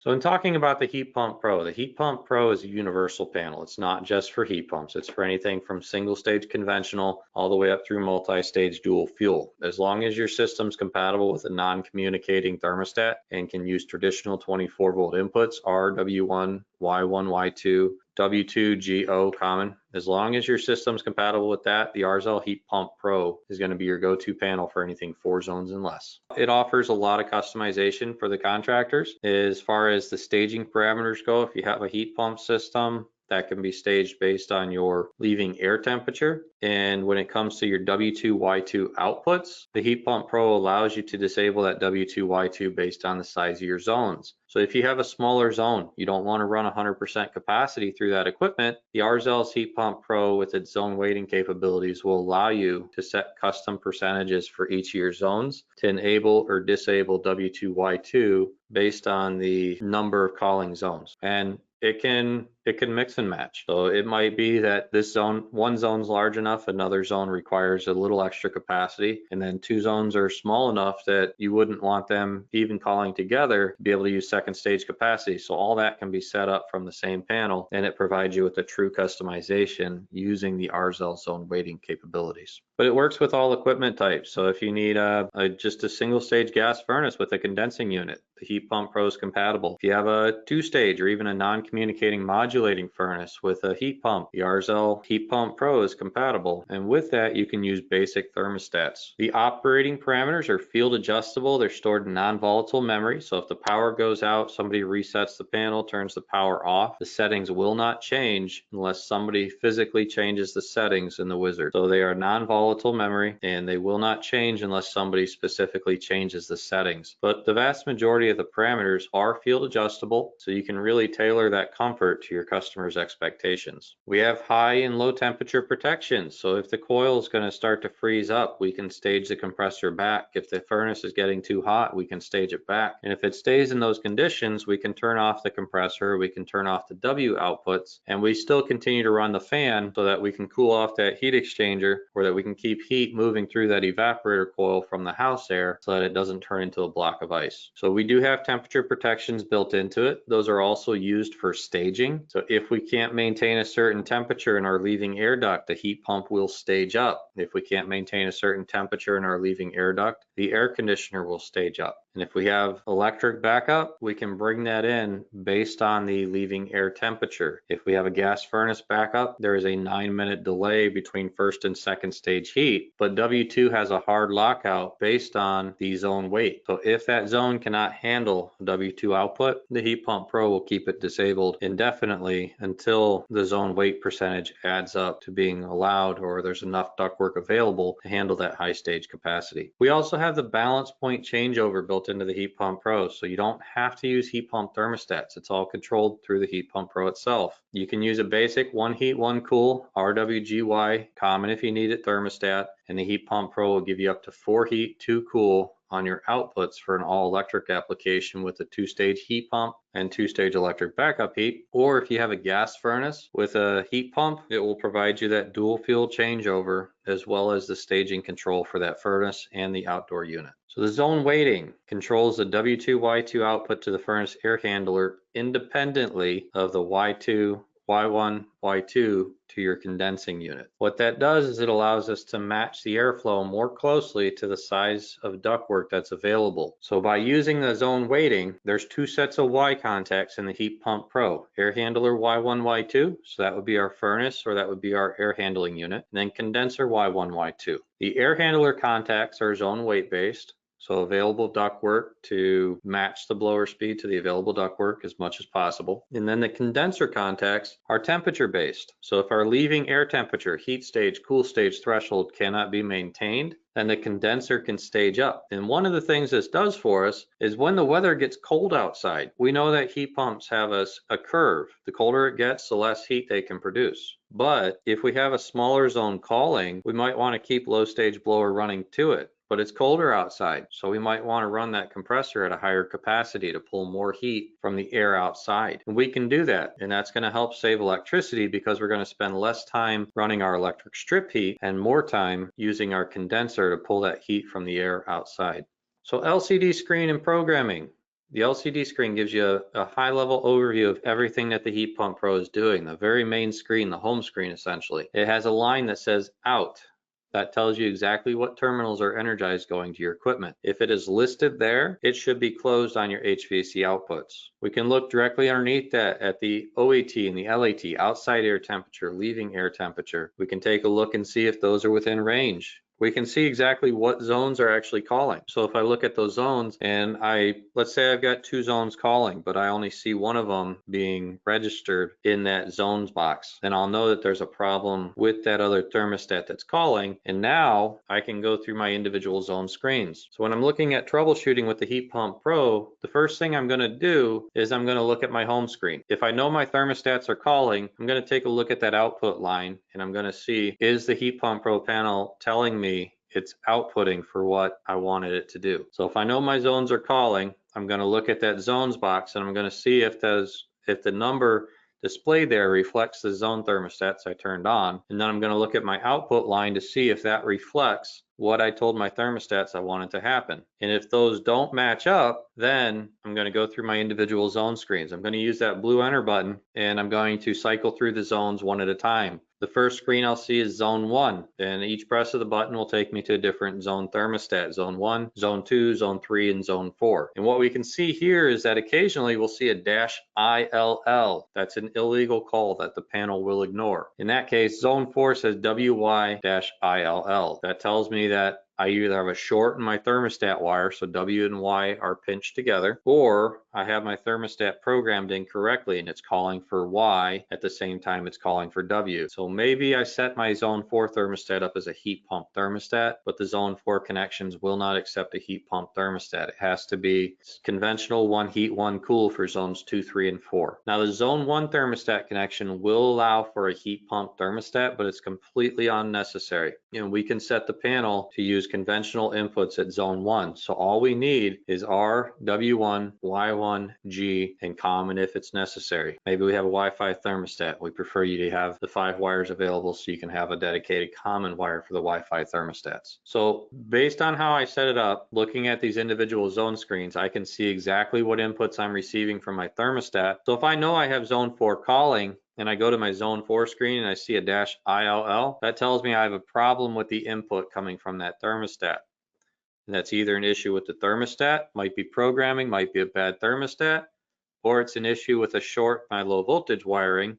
So in talking about the Heat Pump Pro is a universal panel. It's not just for heat pumps. It's for anything from single stage conventional all the way up through multi-stage dual fuel. As long as your system's compatible with a non-communicating thermostat and can use traditional 24 volt inputs, R, W1, Y1, Y2, W2, GO common. As long as your system's compatible with that, the Arzel Heat Pump Pro is going to be your go-to panel for anything 4 zones and less. It offers a lot of customization for the contractors. As far as the staging parameters go, if you have a heat pump system, that can be staged based on your leaving air temperature. And when it comes to your W2, Y2 outputs, the Heat Pump Pro allows you to disable that W2, Y2 based on the size of your zones. So if you have a smaller zone, you don't want to run 100% capacity through that equipment, the Arzel's Heat Pump Pro with its zone weighting capabilities will allow you to set custom percentages for each of your zones to enable or disable W2, Y2 based on the number of calling zones. And it can mix and match. So it might be that this zone, one zone's large enough, another zone requires a little extra capacity, and then 2 zones are small enough that you wouldn't want them even calling together to be able to use second stage capacity. So all that can be set up from the same panel, and it provides you with a true customization using the Arzel zone weighting capabilities. But it works with all equipment types. So if you need just a single stage gas furnace with a condensing unit, the Heat Pump Pro is compatible. If you have a 2-stage or even a non-communicating modulating furnace with a heat pump, the Arzel Heat Pump Pro is compatible. And with that, you can use basic thermostats. The operating parameters are field adjustable. They're stored in non-volatile memory. So if the power goes out, somebody resets the panel, turns the power off, the settings will not change unless somebody physically changes the settings in the wizard. So they are non-volatile memory and they will not change unless somebody specifically changes the settings. But the vast majority of the parameters are field adjustable, so you can really tailor that comfort to your customer's expectations. We have high and low temperature protection, so if the coil is going to start to freeze up, we can stage the compressor back. If the furnace is getting too hot, we can stage it back. And if it stays in those conditions, we can turn off the compressor, we can turn off the W outputs, and we still continue to run the fan so that we can cool off that heat exchanger, or that we can keep heat moving through that evaporator coil from the house air so that it doesn't turn into a block of ice. So we do have temperature protections built into it. Those are also used for staging. So if we can't maintain a certain temperature in our leaving air duct, the heat pump will stage up. If we can't maintain a certain temperature in our leaving air duct, the air conditioner will stage up. And if we have electric backup, we can bring that in based on the leaving air temperature. If we have a gas furnace backup, there is a 9-minute delay between first and second stage heat, but W2 has a hard lockout based on the zone weight. So if that zone cannot handle W2 output, the Heat Pump Pro will keep it disabled indefinitely until the zone weight percentage adds up to being allowed, or there's enough ductwork available to handle that high stage capacity. We also have the balance point changeover built into the Heat Pump Pro, so you don't have to use heat pump thermostats. It's all controlled through the Heat Pump Pro itself. You can use a basic 1 heat, 1 cool, RWGY, common if you need it, thermostat, and the Heat Pump Pro will give you up to 4 heat, 2 cool on your outputs for an all-electric application with a 2-stage heat pump and 2-stage electric backup heat. Or if you have a gas furnace with a heat pump, it will provide you that dual fuel changeover as well as the staging control for that furnace and the outdoor unit. So the zone weighting controls the W2, Y2 output to the furnace air handler independently of the Y2, Y1, Y2 to your condensing unit. What that does is it allows us to match the airflow more closely to the size of ductwork that's available. So by using the zone weighting, there's 2 sets of Y contacts in the Heat Pump Pro. Air handler Y1, Y2, so that would be our furnace or that would be our air handling unit, and then condenser Y1, Y2. The air handler contacts are zone weight based. So available ductwork to match the blower speed to the available ductwork as much as possible. And then the condenser contacts are temperature based. So if our leaving air temperature, heat stage, cool stage threshold cannot be maintained, then the condenser can stage up. And one of the things this does for us is when the weather gets cold outside, we know that heat pumps have a curve. The colder it gets, the less heat they can produce. But if we have a smaller zone calling, we might want to keep low stage blower running to it. But it's colder outside, so we might want to run that compressor at a higher capacity to pull more heat from the air outside. And we can do that, and that's going to help save electricity because we're going to spend less time running our electric strip heat and more time using our condenser to pull that heat from the air outside. So LCD screen and programming. The LCD screen gives you a high-level overview of everything that the HeatPumPro is doing, the very main screen, the home screen essentially. It has a line that says out. That tells you exactly what terminals are energized going to your equipment. If it is listed there, it should be closed on your HVAC outputs. We can look directly underneath that at the OAT and the LAT, outside air temperature, leaving air temperature. We can take a look and see if those are within range. We can see exactly what zones are actually calling. So if I look at those zones and let's say I've got 2 zones calling, but I only see one of them being registered in that zones box, then I'll know that there's a problem with that other thermostat that's calling. And now I can go through my individual zone screens. So when I'm looking at troubleshooting with the HeatPumPro, the first thing I'm going to do is I'm going to look at my home screen. If I know my thermostats are calling, I'm going to take a look at that output line and I'm going to see, is the HeatPumPro panel telling me it's outputting for what I wanted it to do? So if I know my zones are calling, I'm going to look at that zones box and I'm going to see if the number displayed there reflects the zone thermostats I turned on. And then I'm going to look at my output line to see if that reflects what I told my thermostats I wanted to happen. And if those don't match up, then I'm going to go through my individual zone screens. I'm going to use that blue enter button and I'm going to cycle through the zones one at a time. The first screen I'll see is zone 1, and each press of the button will take me to a different zone thermostat, zone 1, zone 2, zone 3, and zone 4. And what we can see here is that occasionally we'll see a -ILL. That's an illegal call that the panel will ignore. In that case, zone 4 says WY-ILL. That tells me that I either have a short in my thermostat wire, so W and Y are pinched together, or I have my thermostat programmed incorrectly and it's calling for Y at the same time it's calling for W. So maybe I set my zone 4 thermostat up as a heat pump thermostat, but the zone 4 connections will not accept a heat pump thermostat. It has to be conventional 1 heat, 1 cool for zones 2, 3, and 4. Now the zone 1 thermostat connection will allow for a heat pump thermostat, but it's completely unnecessary. We can set the panel to use conventional inputs at zone 1. So all we need is R, W1, Y1, G, and common if it's necessary. Maybe we have a Wi-Fi thermostat. We prefer you to have the 5 wires available so you can have a dedicated common wire for the Wi-Fi thermostats. So based on how I set it up, looking at these individual zone screens, I can see exactly what inputs I'm receiving from my thermostat. So if I know I have zone 4 calling, and I go to my zone 4 screen and I see a -ILL, that tells me I have a problem with the input coming from that thermostat. And that's either an issue with the thermostat, might be programming, might be a bad thermostat, or it's an issue with a short my low voltage wiring.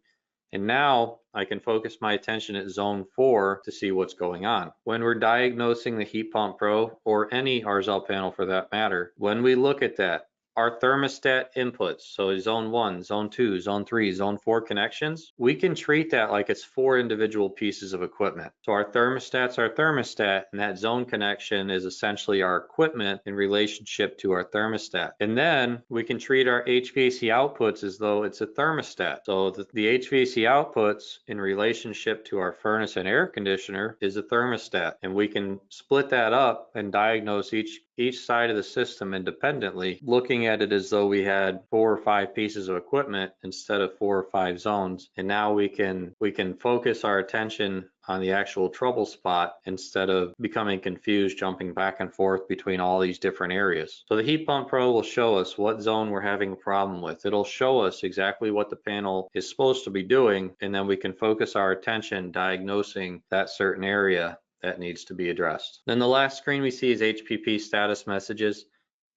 And now I can focus my attention at zone 4 to see what's going on. When we're diagnosing the HeatPumPro, or any Arzel panel for that matter, when we look at that, our thermostat inputs, so zone 1, zone 2, zone 3, zone 4 connections, we can treat that like it's 4 individual pieces of equipment. So our thermostat's our thermostat, and that zone connection is essentially our equipment in relationship to our thermostat. And then we can treat our HVAC outputs as though it's a thermostat. So the HVAC outputs in relationship to our furnace and air conditioner is a thermostat. And we can split that up and diagnose each side of the system independently, looking at it as though we had 4 or 5 pieces of equipment instead of 4 or 5 zones. And now we can focus our attention on the actual trouble spot instead of becoming confused, jumping back and forth between all these different areas. So the HeatPumPro will show us what zone we're having a problem with. It'll show us exactly what the panel is supposed to be doing, and then we can focus our attention diagnosing that certain area that needs to be addressed. Then the last screen we see is HPP status messages.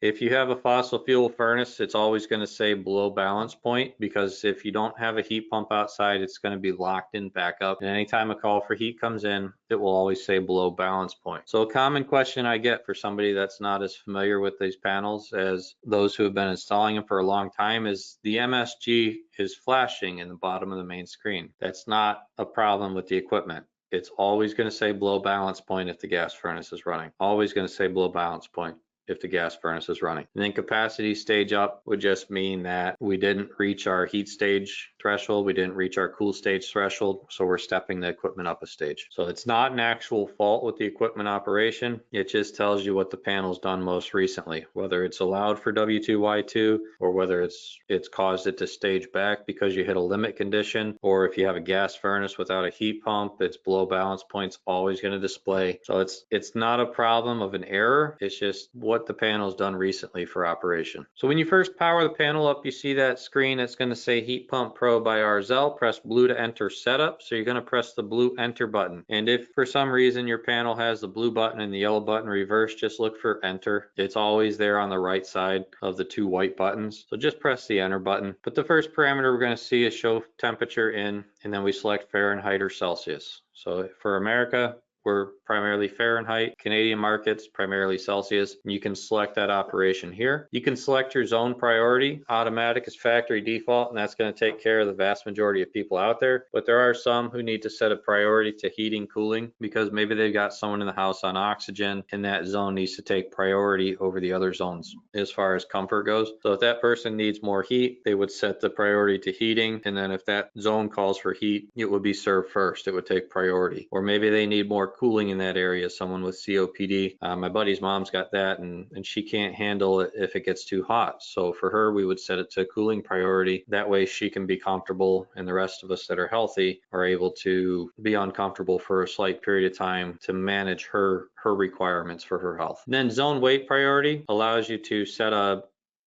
If you have a fossil fuel furnace, it's always going to say below balance point, because if you don't have a heat pump outside, it's going to be locked in backup. And anytime a call for heat comes in, it will always say below balance point. So a common question I get for somebody that's not as familiar with these panels as those who have been installing them for a long time is the MSG is flashing in the bottom of the main screen. That's not a problem with the equipment. It's always going to say below balance point if the gas furnace is running. Always going to say below balance point if the gas furnace is running. And then capacity stage up would just mean that we didn't reach our heat stage threshold. We didn't reach our cool stage threshold, so we're stepping the equipment up a stage. So it's not an actual fault with the equipment operation. It just tells you what the panel's done most recently, whether it's allowed for W2Y2 or whether it's caused it to stage back because you hit a limit condition, or if you have a gas furnace without a heat pump, its below balance point's always going to display. So it's not a problem of an error. It's just what the panel's done recently for operation. So when you first power the panel up, you see that screen that's going to say HeatPumPro by Arzel. Press blue to enter setup. So you're going to press the blue enter button. And if for some reason your panel has the blue button and the yellow button reversed, just look for enter. It's always there on the right side of the two white buttons. So just press the enter button. But the first parameter we're going to see is show temperature in, and then we select Fahrenheit or Celsius. So for America, we're primarily Fahrenheit. Canadian markets, primarily Celsius. And you can select that operation here. You can select your zone priority. Automatic is factory default, and that's going to take care of the vast majority of people out there. But there are some who need to set a priority to heating, cooling, because maybe they've got someone in the house on oxygen, and that zone needs to take priority over the other zones as far as comfort goes. So if that person needs more heat, they would set the priority to heating. And then if that zone calls for heat, it would be served first. It would take priority. Or maybe they need more cooling in that area, someone with COPD. My buddy's mom's got that, and she can't handle it if it gets too hot. So for her, we would set it to cooling priority. That way she can be comfortable, and the rest of us that are healthy are able to be uncomfortable for a slight period of time to manage her requirements for her health. Then zone wait priority allows you to set a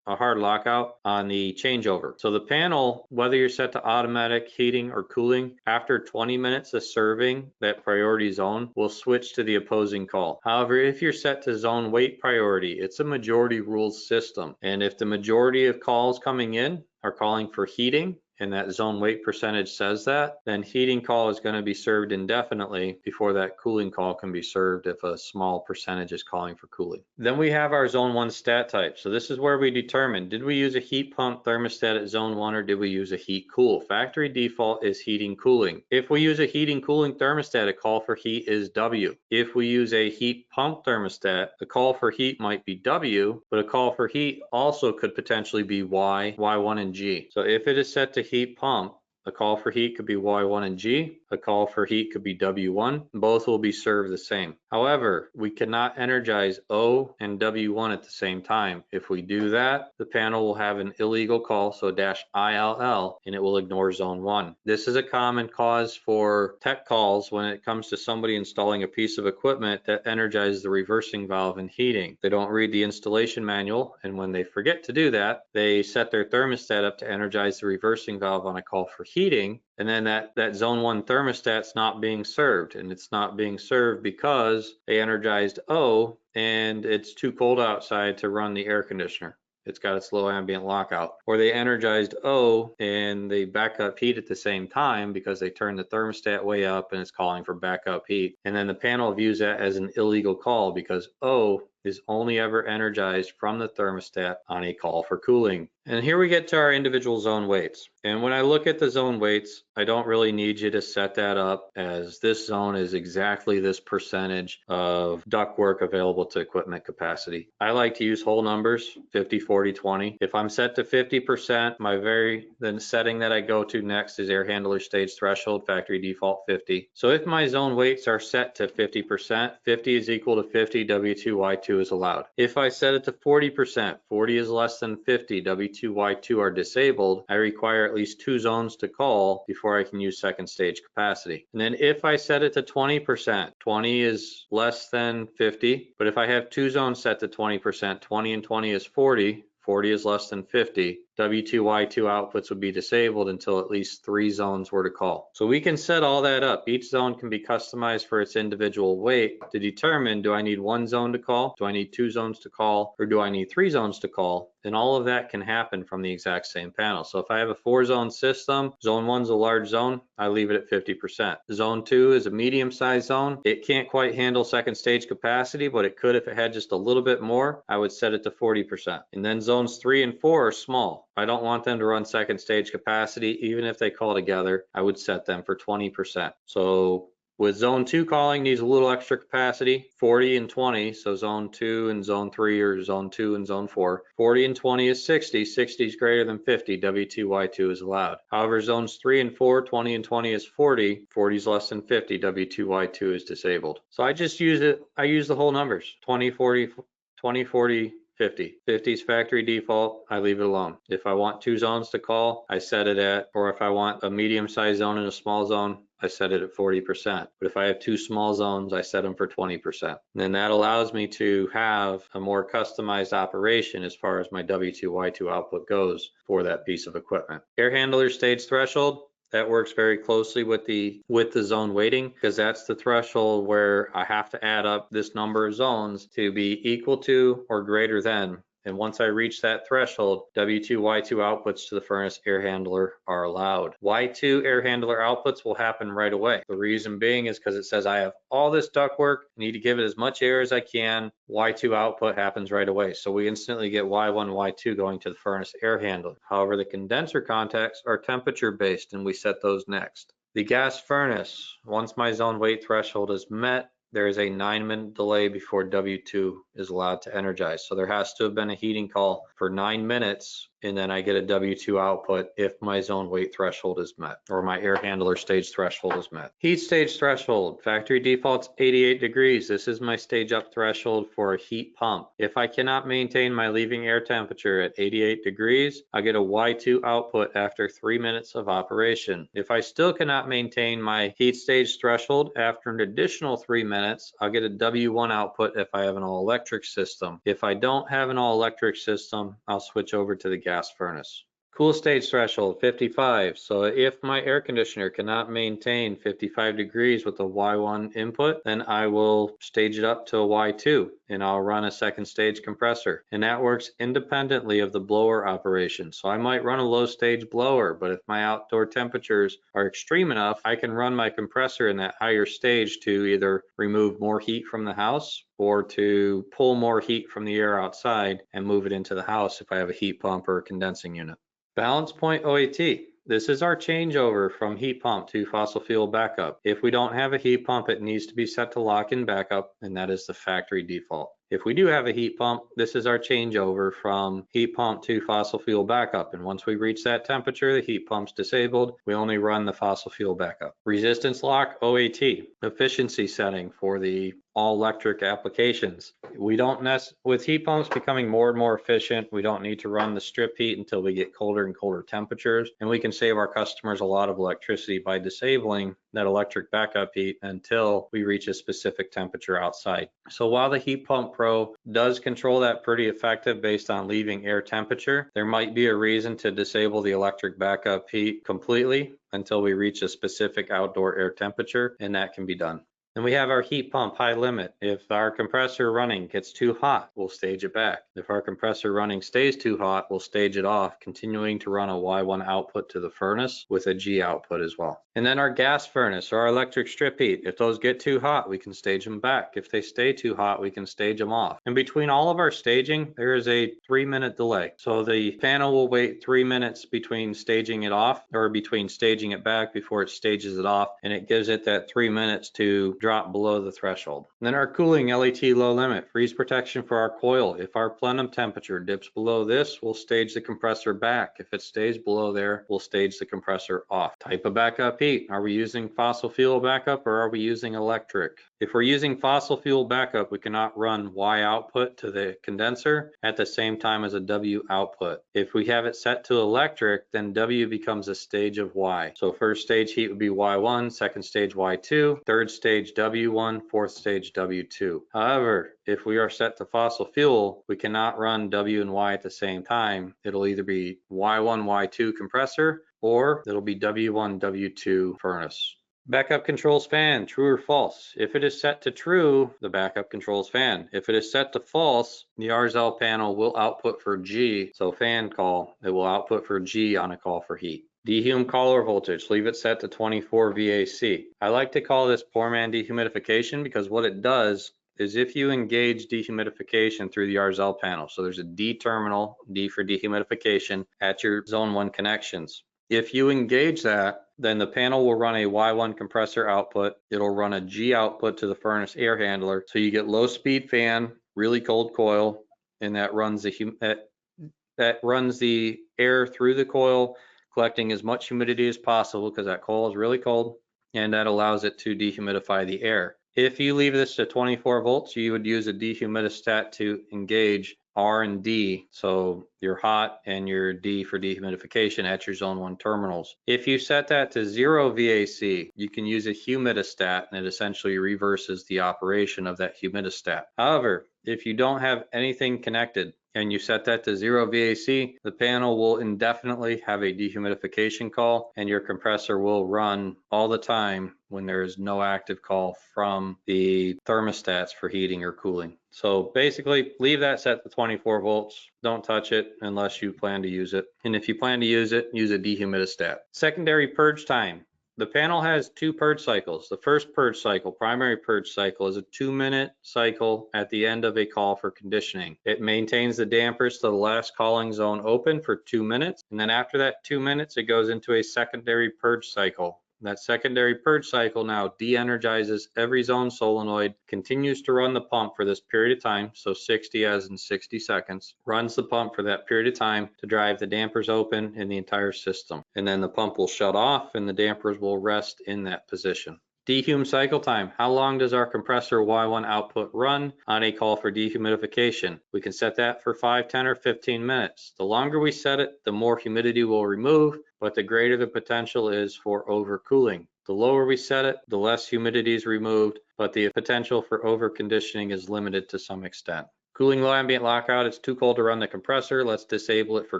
hard lockout on the changeover. So the panel, whether you're set to automatic heating or cooling, after 20 minutes of serving that priority zone, will switch to the opposing call. However, if you're set to zone wait priority, it's a majority rules system. And if the majority of calls coming in are calling for heating, and that zone wait percentage says that, then heating call is going to be served indefinitely before that cooling call can be served if a small percentage is calling for cooling. Then we have our zone 1 stat type. So this is where we determine, did we use a heat pump thermostat at zone 1 or did we use a heat cool? Factory default is heating cooling. If we use a heating cooling thermostat, a call for heat is W. If we use a heat pump thermostat, the call for heat might be W, but a call for heat also could potentially be Y, Y1 and G. So if it is set to heat pump, a call for heat could be Y1 and G. A call for heat could be W1. Both will be served the same. However, we cannot energize O and W1 at the same time. If we do that, the panel will have an illegal call, so -ILL, and it will ignore zone 1. This is a common cause for tech calls when it comes to somebody installing a piece of equipment that energizes the reversing valve in heating. They don't read the installation manual, and when they forget to do that, they set their thermostat up to energize the reversing valve on a call for heating, and then that zone 1 thermostat's not being served, and it's not being served because they energized O and it's too cold outside to run the air conditioner. It's got its low ambient lockout. Or they energized O and they backup heat at the same time because they turned the thermostat way up and it's calling for backup heat. And then the panel views that as an illegal call because O is only ever energized from the thermostat on a call for cooling. And here we get to our individual zone weights. And when I look at the zone weights, I don't really need you to set that up as this zone is exactly this percentage of ductwork available to equipment capacity. I like to use whole numbers, 50, 40, 20. If I'm set to 50%, then setting that I go to next is air handler stage threshold, factory default 50. So if my zone weights are set to 50%, 50 is equal to 50, W2Y2 is allowed. If I set it to 40%, 40 is less than 50, W2Y2 are disabled, I require at least 2 zones to call before I can use second stage capacity. And then if I set it to 20%, 20 is less than 50, but if I have 2 zones set to 20%, 20 and 20 is 40, 40 is less than 50, W2Y2 outputs would be disabled until at least 3 zones were to call. So we can set all that up. Each zone can be customized for its individual weight to determine, do I need 1 zone to call? Do I need 2 zones to call? Or do I need 3 zones to call? And all of that can happen from the exact same panel. So if I have a 4-zone system, zone 1 is a large zone, I leave it at 50%. Zone 2 is a medium-sized zone. It can't quite handle second stage capacity, but it could if it had just a little bit more. I would set it to 40%. And then zones 3 and 4 are small. I don't want them to run second stage capacity. Even if they call together, I would set them for 20%. So With zone 2 calling needs a little extra capacity, 40 and 20, so zone 2 and zone 3 or zone 2 and zone 4. 40 and 20 is 60, 60 is greater than 50, W2Y2 is allowed. However, zones 3 and 4, 20 and 20 is 40, 40 is less than 50, W2Y2 is disabled. So I just use it, I use the whole numbers, 20, 40, 20, 40, 50. 50 is factory default, I leave it alone. If I want 2 zones to call, I set it at, or if I want a medium-sized zone and a small zone, I set it at 40%. But if I have 2 small zones, I set them for 20%. And then that allows me to have a more customized operation as far as my W2Y2 output goes for that piece of equipment. Air handler stage threshold. That works very closely with the zone weighting, because that's the threshold where I have to add up this number of zones to be equal to or greater than. And once I reach that threshold, W2, Y2 outputs to the furnace air handler are allowed. Y2 air handler outputs will happen right away. The reason being is because it says I have all this ductwork, need to give it as much air as I can. Y2 output happens right away. So we instantly get Y1, Y2 going to the furnace air handler. However, the condenser contacts are temperature based, and we set those next. The gas furnace, once my zone weight threshold is met, there is a 9-minute delay before W2 is allowed to energize. So there has to have been a heating call for 9 minutes, and then I get a W2 output if my zone weight threshold is met, or my air handler stage threshold is met. Heat stage threshold, factory default's 88 degrees. This is my stage up threshold for a heat pump. If I cannot maintain my leaving air temperature at 88 degrees, I get a Y2 output after 3 minutes of operation. If I still cannot maintain my heat stage threshold after an additional 3 minutes, I'll get a W1 output if I have an all electric system. If I don't have an all electric system, I'll switch over to the gas furnace. Cool stage threshold 55. So if my air conditioner cannot maintain 55 degrees with a Y1 input, then I will stage it up to a Y2 and I'll run a second stage compressor. And that works independently of the blower operation. So I might run a low stage blower, but if my outdoor temperatures are extreme enough, I can run my compressor in that higher stage to either remove more heat from the house or to pull more heat from the air outside and move it into the house if I have a heat pump or a condensing unit. Balance point OAT. This is our changeover from heat pump to fossil fuel backup. If we don't have a heat pump, it needs to be set to lock-in backup, and that is the factory default. If we do have a heat pump, this is our changeover from heat pump to fossil fuel backup. And once we reach that temperature, the heat pump's disabled. We only run the fossil fuel backup. Resistance lock, OAT, efficiency setting for the all electric applications. We don't with heat pumps becoming more and more efficient, we don't need to run the strip heat until we get colder and colder temperatures. And we can save our customers a lot of electricity by disabling that electric backup heat until we reach a specific temperature outside. So while the HeatPumpPro does control that pretty effective based on leaving air temperature, there might be a reason to disable the electric backup heat completely until we reach a specific outdoor air temperature, and that can be done. Then we have our heat pump high limit. If our compressor running gets too hot, we'll stage it back. If our compressor running stays too hot, we'll stage it off, continuing to run a Y1 output to the furnace with a G output as well. And then our gas furnace or our electric strip heat, if those get too hot, we can stage them back. If they stay too hot, we can stage them off. And between all of our staging, there is a 3-minute delay. So the panel will wait 3 minutes between staging it off or between staging it back before it stages it off, and it gives it that 3 minutes to drop below the threshold. And then our cooling LET low limit, freeze protection for our coil. If our plenum temperature dips below this, we'll stage the compressor back. If it stays below there, we'll stage the compressor off. Type of backup heat. Are we using fossil fuel backup or are we using electric? If we're using fossil fuel backup, we cannot run Y output to the condenser at the same time as a W output. If we have it set to electric, then W becomes a stage of Y. So first stage heat would be Y1, second stage Y2, third stage W1, fourth stage W2. However, if we are set to fossil fuel, we cannot run W and Y at the same time. It'll either be Y1, Y2 compressor, or it'll be W1, W2 furnace. Backup controls fan, true or false? If it is set to true, the backup controls fan. If it is set to false, the Arzel panel will output for G. So fan call, it will output for G on a call for heat. Dehume collar voltage, leave it set to 24 VAC. I like to call this poor man dehumidification because what it does is if you engage dehumidification through the Arzel panel, so there's a D terminal, D for dehumidification, at your zone 1 connections. If you engage that, then the panel will run a Y1 compressor output. It'll run a G output to the furnace air handler. So you get low speed fan, really cold coil, and that runs the air through the coil, collecting as much humidity as possible because that coil is really cold, and that allows it to dehumidify the air. If you leave this to 24 volts, you would use a dehumidistat to engage R and D, so your hot and your D for dehumidification at your zone 1 terminals. If you set that to 0 VAC, you can use a humidistat, and it essentially reverses the operation of that humidistat. However, if you don't have anything connected and you set that to 0 VAC, the panel will indefinitely have a dehumidification call, and your compressor will run all the time when there is no active call from the thermostats for heating or cooling. So basically, leave that set to 24 volts. Don't touch it unless you plan to use it. And if you plan to use it, use a dehumidistat. Secondary purge time. The panel has 2 purge cycles. The first purge cycle, primary purge cycle, is a 2-minute cycle at the end of a call for conditioning. It maintains the dampers to the last calling zone open for 2 minutes. And then after that 2 minutes, it goes into a secondary purge cycle. That secondary purge cycle now de-energizes every zone solenoid, continues to run the pump for this period of time, so 60 as in 60 seconds, runs the pump for that period of time to drive the dampers open in the entire system. And then the pump will shut off and the dampers will rest in that position. Dehum cycle time. How long does our compressor Y1 output run on a call for dehumidification? We can set that for 5, 10, or 15 minutes. The longer we set it, the more humidity we'll remove, but the greater the potential is for overcooling. The lower we set it, the less humidity is removed, but the potential for overconditioning is limited to some extent. Cooling low ambient lockout, it's too cold to run the compressor. Let's disable it for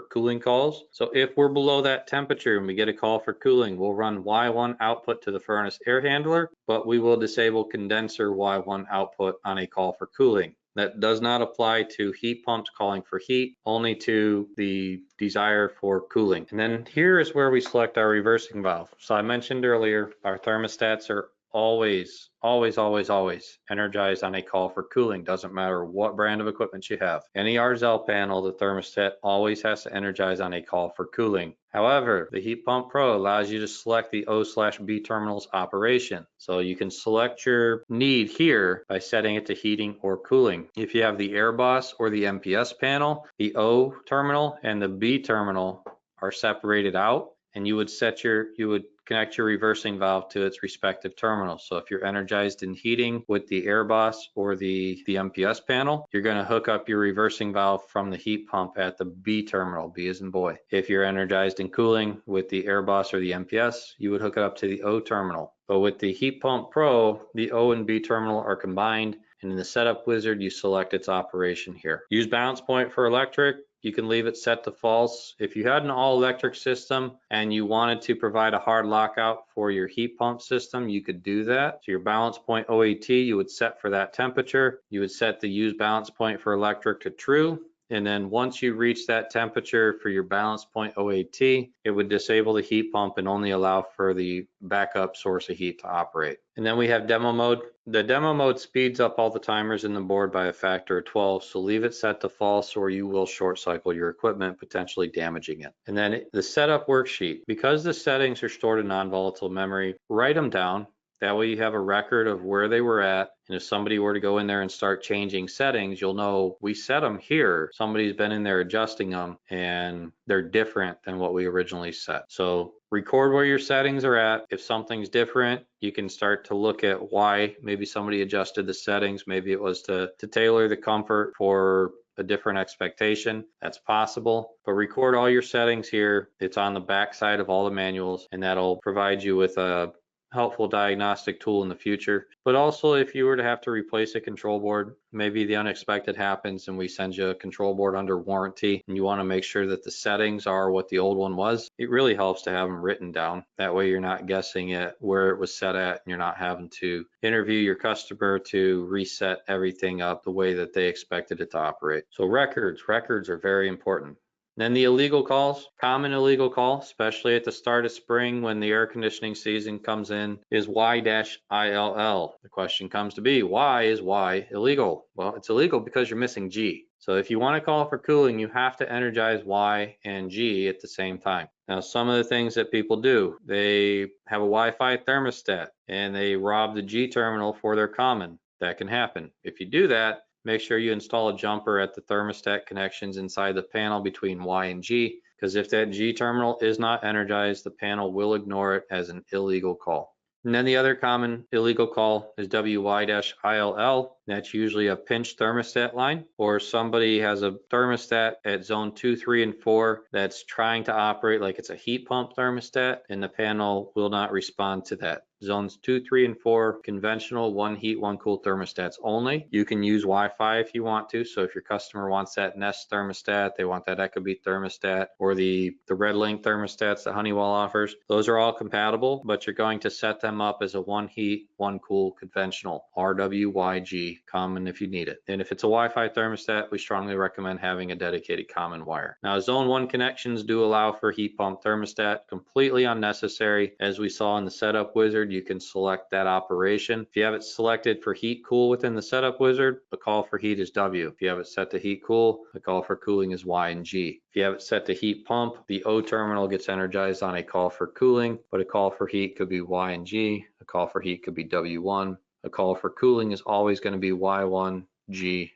cooling calls. So if we're below that temperature and we get a call for cooling, we'll run Y1 output to the furnace air handler, but we will disable condenser Y1 output on a call for cooling. That does not apply to heat pumps calling for heat, only to the desire for cooling. And then here is where we select our reversing valve. So I mentioned earlier, our thermostats are always energized on a call for cooling. Doesn't matter what brand of equipment you have. Any Arzel panel, the thermostat always has to energize on a call for cooling. However, the HeatPumPro allows you to select the O/B terminals operation. So you can select your need here by setting it to heating or cooling. If you have the AirBoss or the MPS panel, the O terminal and the B terminal are separated out, and you would connect your reversing valve to its respective terminals. So if you're energized in heating with the AirBoss or the MPS panel, you're going to hook up your reversing valve from the heat pump at the B terminal, B as in boy. If you're energized in cooling with the AirBoss or the MPS, you would hook it up to the O terminal. But with the HeatPumPro, the O and B terminal are combined, and in the setup wizard, you select its operation here. Use balance point for electric. You can leave it set to false. If you had an all-electric system and you wanted to provide a hard lockout for your heat pump system, you could do that. So your balance point OAT, you would set for that temperature. You would set the use balance point for electric to true. And then once you reach that temperature for your balance point OAT, it would disable the heat pump and only allow for the backup source of heat to operate. And then we have demo mode. The demo mode speeds up all the timers in the board by a factor of 12, so leave it set to false or you will short cycle your equipment, potentially damaging it. And then the setup worksheet. Because the settings are stored in non-volatile memory, write them down. That way you have a record of where they were at. And if somebody were to go in there and start changing settings, you'll know we set them here. Somebody's been in there adjusting them and they're different than what we originally set. So record where your settings are at. If something's different, you can start to look at why maybe somebody adjusted the settings. Maybe it was to tailor the comfort for a different expectation. That's possible, but record all your settings here. It's on the back side of all the manuals, and that'll provide you with a helpful diagnostic tool in the future. But also, if you were to have to replace a control board, maybe the unexpected happens and we send you a control board under warranty and you want to make sure that the settings are what the old one was, it really helps to have them written down. That way you're not guessing at where it was set at and you're not having to interview your customer to reset everything up the way that they expected it to operate. So records are very important. Then the illegal calls, common illegal call, especially at the start of spring when the air conditioning season comes in, is Y-ILL. The question comes to be, why is Y illegal? Well, it's illegal because you're missing G. So if you want to call for cooling, you have to energize Y and G at the same time. Now, some of the things that people do, they have a Wi-Fi thermostat and they rob the G terminal for their common. That can happen. If you do that, make sure you install a jumper at the thermostat connections inside the panel between Y and G, because if that G terminal is not energized, the panel will ignore it as an illegal call. And then the other common illegal call is WY-ILL. That's usually a pinch thermostat line, or somebody has a thermostat at zone 2, 3, and 4 that's trying to operate like it's a heat pump thermostat, and the panel will not respond to that. Zones 2, 3, and 4, conventional one heat, one cool thermostats only. You can use Wi-Fi if you want to. So if your customer wants that Nest thermostat, they want that Ecobee thermostat, or the Red Link thermostats that Honeywell offers, those are all compatible, but you're going to set them up as a one heat, one cool conventional, RWYG, common if you need it. And if it's a Wi-Fi thermostat, we strongly recommend having a dedicated common wire. Now, zone 1 connections do allow for heat pump thermostat, completely unnecessary. As we saw in the setup wizard, you can select that operation. If you have it selected for heat cool within the setup wizard, the call for heat is W. If you have it set to heat cool, the call for cooling is Y and G. If you have it set to heat pump, the O terminal gets energized on a call for cooling, but a call for heat could be Y and G, a call for heat could be W1, a call for cooling is always going to be Y1, G,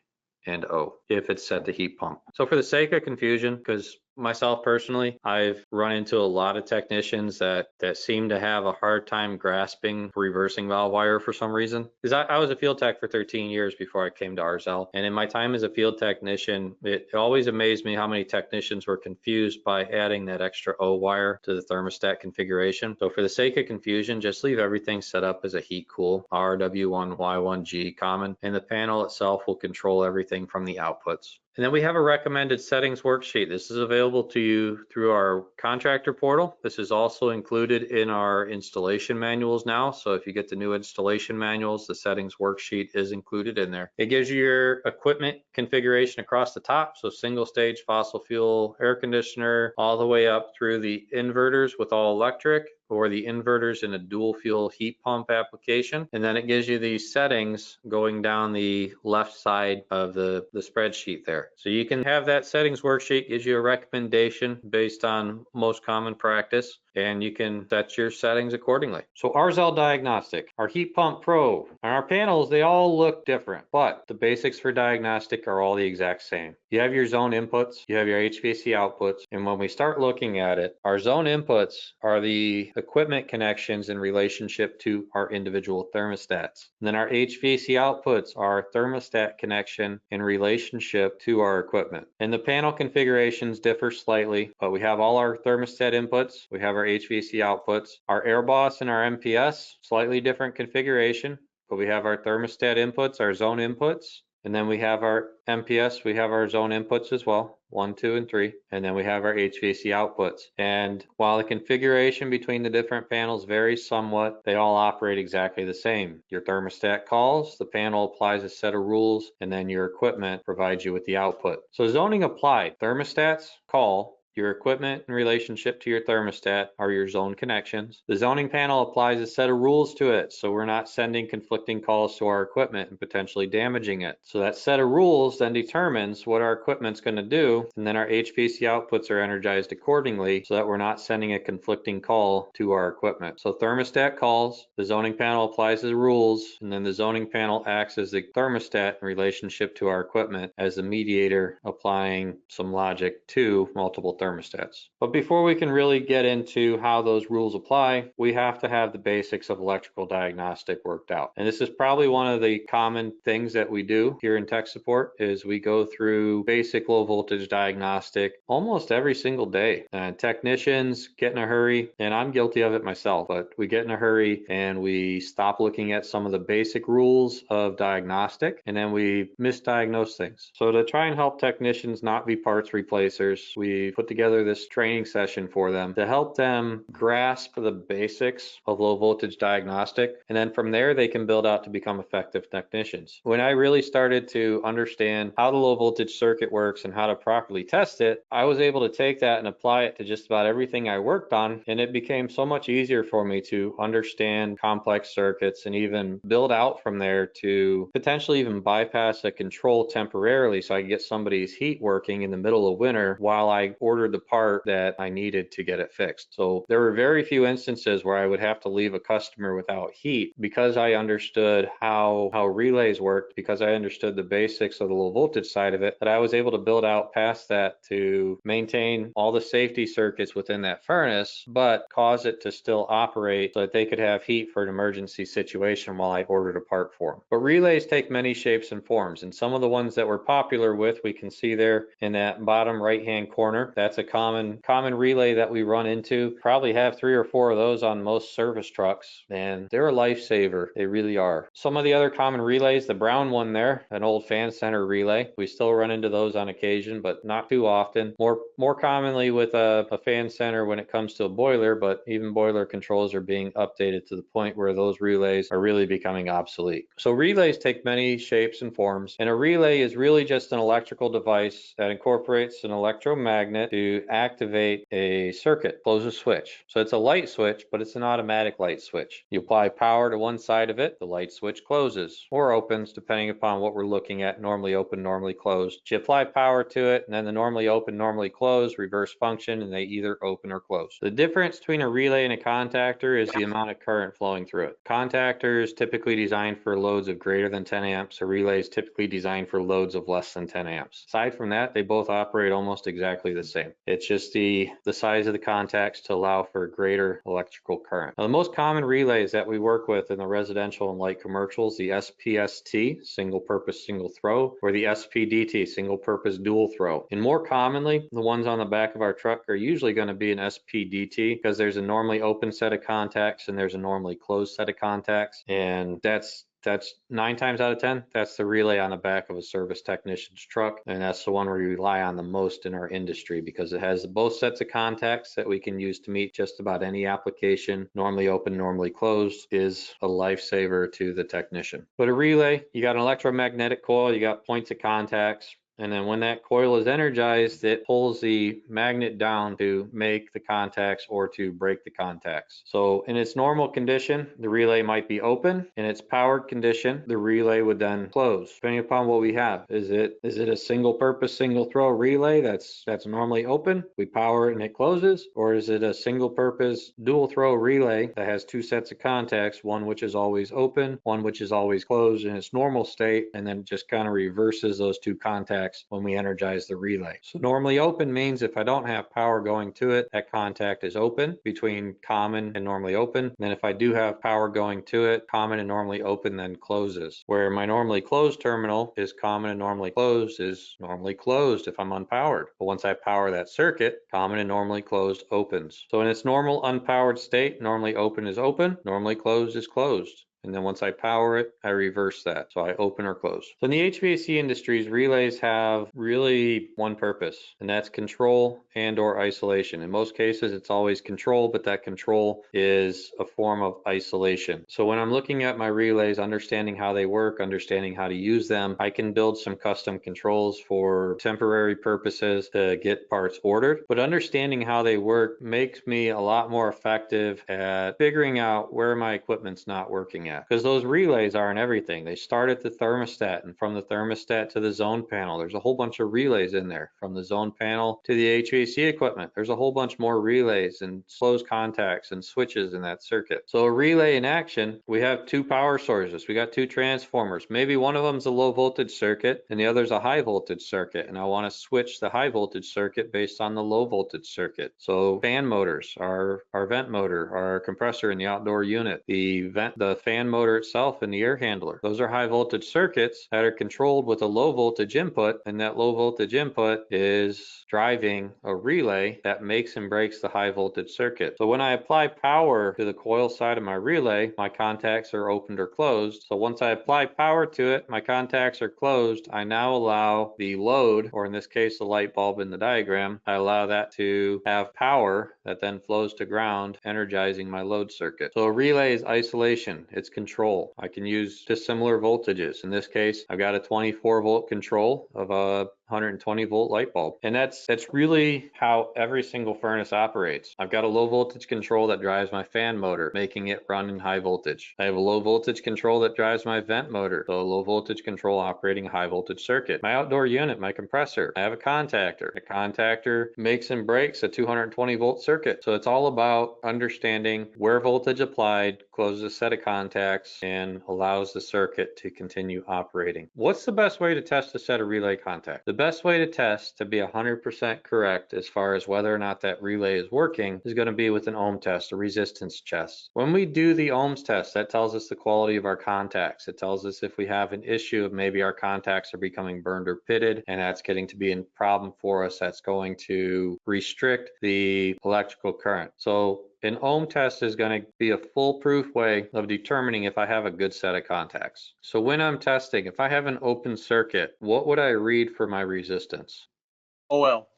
and O if it's set to heat pump. So for the sake of confusion, because myself personally, I've run into a lot of technicians that seem to have a hard time grasping reversing valve wire for some reason. Because I was a field tech for 13 years before I came to Arzel, and in my time as a field technician, it always amazed me how many technicians were confused by adding that extra O wire to the thermostat configuration. So for the sake of confusion, just leave everything set up as a heat cool, RW1, Y1G common, and the panel itself will control everything from the outputs. And then we have a recommended settings worksheet. This is available to you through our contractor portal. This is also included in our installation manuals now. So if you get the new installation manuals, the settings worksheet is included in there. It gives you your equipment configuration across the top. So single stage fossil fuel air conditioner, all the way up through the inverters with all electric, or the inverters in a dual fuel heat pump application. And then it gives you these settings going down the left side of the spreadsheet there. So you can have that settings worksheet, gives you a recommendation based on most common practice, and you can set your settings accordingly. So Arzel Diagnostic, our HeatPumpPro, and our panels, they all look different, but the basics for diagnostic are all the exact same. You have your zone inputs, you have your HVAC outputs, and when we start looking at it, our zone inputs are the equipment connections in relationship to our individual thermostats. And then our HVAC outputs are our thermostat connection in relationship to our equipment. And the panel configurations differ slightly, but we have all our thermostat inputs, we have our HVAC outputs, our AirBoss and our MPS, slightly different configuration, but we have our thermostat inputs, our zone inputs, and then we have our MPS, we have our zone inputs as well, 1, 2, and 3, and then we have our HVAC outputs. And while the configuration between the different panels varies somewhat, they all operate exactly the same. Your thermostat calls, the panel applies a set of rules, and then your equipment provides you with the output. So zoning applied, thermostats call, your equipment in relationship to your thermostat are your zone connections. The zoning panel applies a set of rules to it, so we're not sending conflicting calls to our equipment and potentially damaging it. So that set of rules then determines what our equipment's going to do, and then our HVAC outputs are energized accordingly so that we're not sending a conflicting call to our equipment. So thermostat calls, the zoning panel applies the rules, and then the zoning panel acts as the thermostat in relationship to our equipment as the mediator applying some logic to multiple thermostats. But before we can really get into how those rules apply, we have to have the basics of electrical diagnostic worked out. And this is probably one of the common things that we do here in tech support is we go through basic low voltage diagnostic almost every single day. Technicians get in a hurry, and I'm guilty of it myself, but we get in a hurry and we stop looking at some of the basic rules of diagnostic, and then we misdiagnose things. So to try and help technicians not be parts replacers, we put together this training session for them to help them grasp the basics of low voltage diagnostic. And then from there, they can build out to become effective technicians. When I really started to understand how the low voltage circuit works and how to properly test it, I was able to take that and apply it to just about everything I worked on. And it became so much easier for me to understand complex circuits and even build out from there to potentially even bypass a control temporarily so I could get somebody's heat working in the middle of winter while I ordered the part that I needed to get it fixed. So there were very few instances where I would have to leave a customer without heat because I understood how relays worked, because I understood the basics of the low voltage side of it, that I was able to build out past that to maintain all the safety circuits within that furnace, but cause it to still operate so that they could have heat for an emergency situation while I ordered a part for them. But relays take many shapes and forms, and some of the ones that we're popular with, we can see there in that bottom right-hand corner. That's a common relay that we run into. Probably have 3 or 4 of those on most service trucks, and they're a lifesaver. They really are. Some of the other common relays, the brown one there, an old fan center relay. We still run into those on occasion, but not too often. More commonly with a fan center when it comes to a boiler, but even boiler controls are being updated to the point where those relays are really becoming obsolete. So relays take many shapes and forms, and a relay is really just an electrical device that incorporates an electromagnet to activate a circuit, close a switch. So it's a light switch, but it's an automatic light switch. You apply power to one side of it, the light switch closes or opens depending upon what we're looking at, normally open, normally closed. You apply power to it, and then the normally open, normally closed reverse function, and they either open or close. The difference between a relay and a contactor is the amount of current flowing through it. Contactor is typically designed for loads of greater than 10 amps. A relay is typically designed for loads of less than 10 amps. Aside from that, they both operate almost exactly the same. It's just the size of the contacts to allow for greater electrical current. Now, the most common relays that we work with in the residential and light commercials, the SPST, single purpose single throw, or the SPDT, single purpose dual throw. And more commonly, the ones on the back of our truck are usually going to be an SPDT because there's a normally open set of contacts and there's a normally closed set of contacts. And that's 9 times out of 10, that's the relay on the back of a service technician's truck. And that's the one we rely on the most in our industry because it has both sets of contacts that we can use to meet just about any application. Normally open, normally closed is a lifesaver to the technician. But a relay, you got an electromagnetic coil, you got points of contacts. And then when that coil is energized, it pulls the magnet down to make the contacts or to break the contacts. So in its normal condition, the relay might be open. In its powered condition, the relay would then close, depending upon what we have. Is it a single purpose, single throw relay that's normally open? We power it and it closes? Or is it a single purpose dual throw relay that has 2 sets of contacts, one which is always open, one which is always closed in its normal state, and then just kind of reverses those 2 contacts when we energize the relay. So normally open means if I don't have power going to it, that contact is open between common and normally open. And then if I do have power going to it, common and normally open then closes. Where my normally closed terminal is common and normally closed is normally closed if I'm unpowered. But once I power that circuit, common and normally closed opens. So in its normal unpowered state, normally open is open, normally closed is closed. And then once I power it, I reverse that. So I open or close. So in the HVAC industries, relays have really one purpose, and that's control and or isolation. In most cases, it's always control, but that control is a form of isolation. So when I'm looking at my relays, understanding how they work, understanding how to use them, I can build some custom controls for temporary purposes to get parts ordered. But understanding how they work makes me a lot more effective at figuring out where my equipment's not working at. Because those relays aren't everything. They start at the thermostat, and from the thermostat to the zone panel, there's a whole bunch of relays in there. From the zone panel to the HVAC equipment, there's a whole bunch more relays and closed contacts and switches in that circuit. So a relay in action, we have 2 power sources. We got 2 transformers. Maybe one of them's a low voltage circuit and the other's a high voltage circuit. And I want to switch the high voltage circuit based on the low voltage circuit. So fan motors, our vent motor, our compressor in the outdoor unit, the fan fan motor itself and the air handler. Those are high voltage circuits that are controlled with a low voltage input, and that low voltage input is driving a relay that makes and breaks the high voltage circuit. So when I apply power to the coil side of my relay, my contacts are opened or closed. So once I apply power to it, my contacts are closed. I now allow the load, or in this case the light bulb in the diagram, I allow that to have power that then flows to ground, energizing my load circuit. So a relay is isolation, it's control. I can use dissimilar voltages. In this case, I've got a 24 volt control of a 120 volt light bulb. And that's really how every single furnace operates. I've got a low voltage control that drives my fan motor, making it run in high voltage. I have a low voltage control that drives my vent motor, so a low voltage control operating a high voltage circuit. My outdoor unit, my compressor, I have a contactor. A contactor makes and breaks a 220 volt circuit. So it's all about understanding where voltage applied closes a set of contacts and allows the circuit to continue operating. What's the best way to test a set of relay contacts? The best way to test to be 100% correct as far as whether or not that relay is working is going to be with an ohm test, a resistance test. When we do the ohms test, that tells us the quality of our contacts. It tells us if we have an issue of maybe our contacts are becoming burned or pitted, and that's getting to be a problem for us. That's going to restrict the electrical current. So an ohm test is going to be a foolproof way of determining if I have a good set of contacts. So when I'm testing, if I have an open circuit, what would I read for my resistance? OL.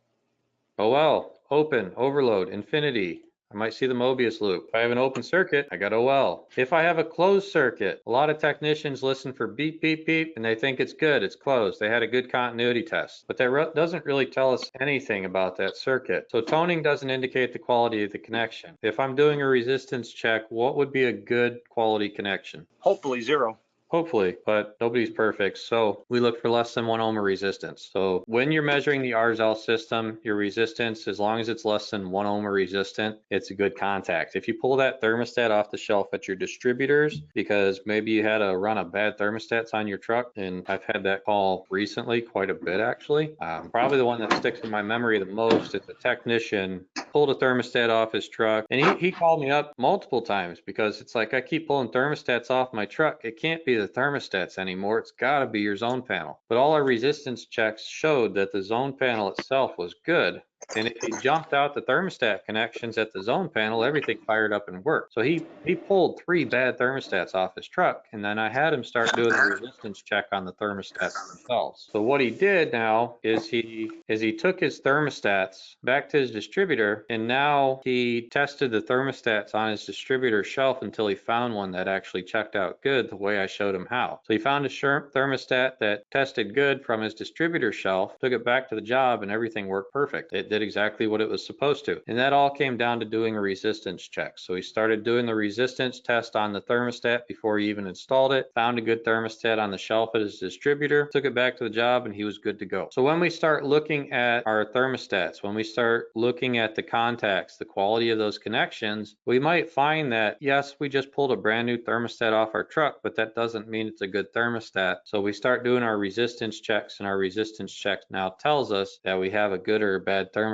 OL, open, overload, infinity. I might see the Mobius loop. If I have an open circuit, I got OL. If I have a closed circuit, a lot of technicians listen for beep, beep, beep, and they think it's good, it's closed. They had a good continuity test, but that doesn't really tell us anything about that circuit. So toning doesn't indicate the quality of the connection. If I'm doing a resistance check, what would be a good quality connection? Hopefully 0. Hopefully, but nobody's perfect. So we look for less than 1 ohm of resistance. So when you're measuring the Arzel system, your resistance, as long as it's less than 1 ohm of resistant, it's a good contact. If you pull that thermostat off the shelf at your distributors, because maybe you had a run of bad thermostats on your truck, and I've had that call recently, quite a bit actually. Probably the one that sticks in my memory the most is a technician pulled a thermostat off his truck, and he called me up multiple times because it's like, I keep pulling thermostats off my truck. It can't be the thermostats anymore. It's got to be your zone panel. But all our resistance checks showed that the zone panel itself was good. And if he jumped out the thermostat connections at the zone panel, everything fired up and worked. So he pulled 3 bad thermostats off his truck, and then I had him start doing the resistance check on the thermostats themselves. So what he did now is he took his thermostats back to his distributor, and now he tested the thermostats on his distributor shelf until he found one that actually checked out good the way I showed him how. So he found a thermostat that tested good from his distributor shelf, took it back to the job, and everything worked perfect. It did exactly what it was supposed to. And that all came down to doing a resistance check. So he started doing the resistance test on the thermostat before he even installed it, found a good thermostat on the shelf at his distributor, took it back to the job, and he was good to go. So when we start looking at our thermostats, when we start looking at the contacts, the quality of those connections, we might find that, yes, we just pulled a brand new thermostat off our truck, but that doesn't mean it's a good thermostat. So we start doing our resistance checks, and our resistance check now tells us that we have a good or a bad thermostat.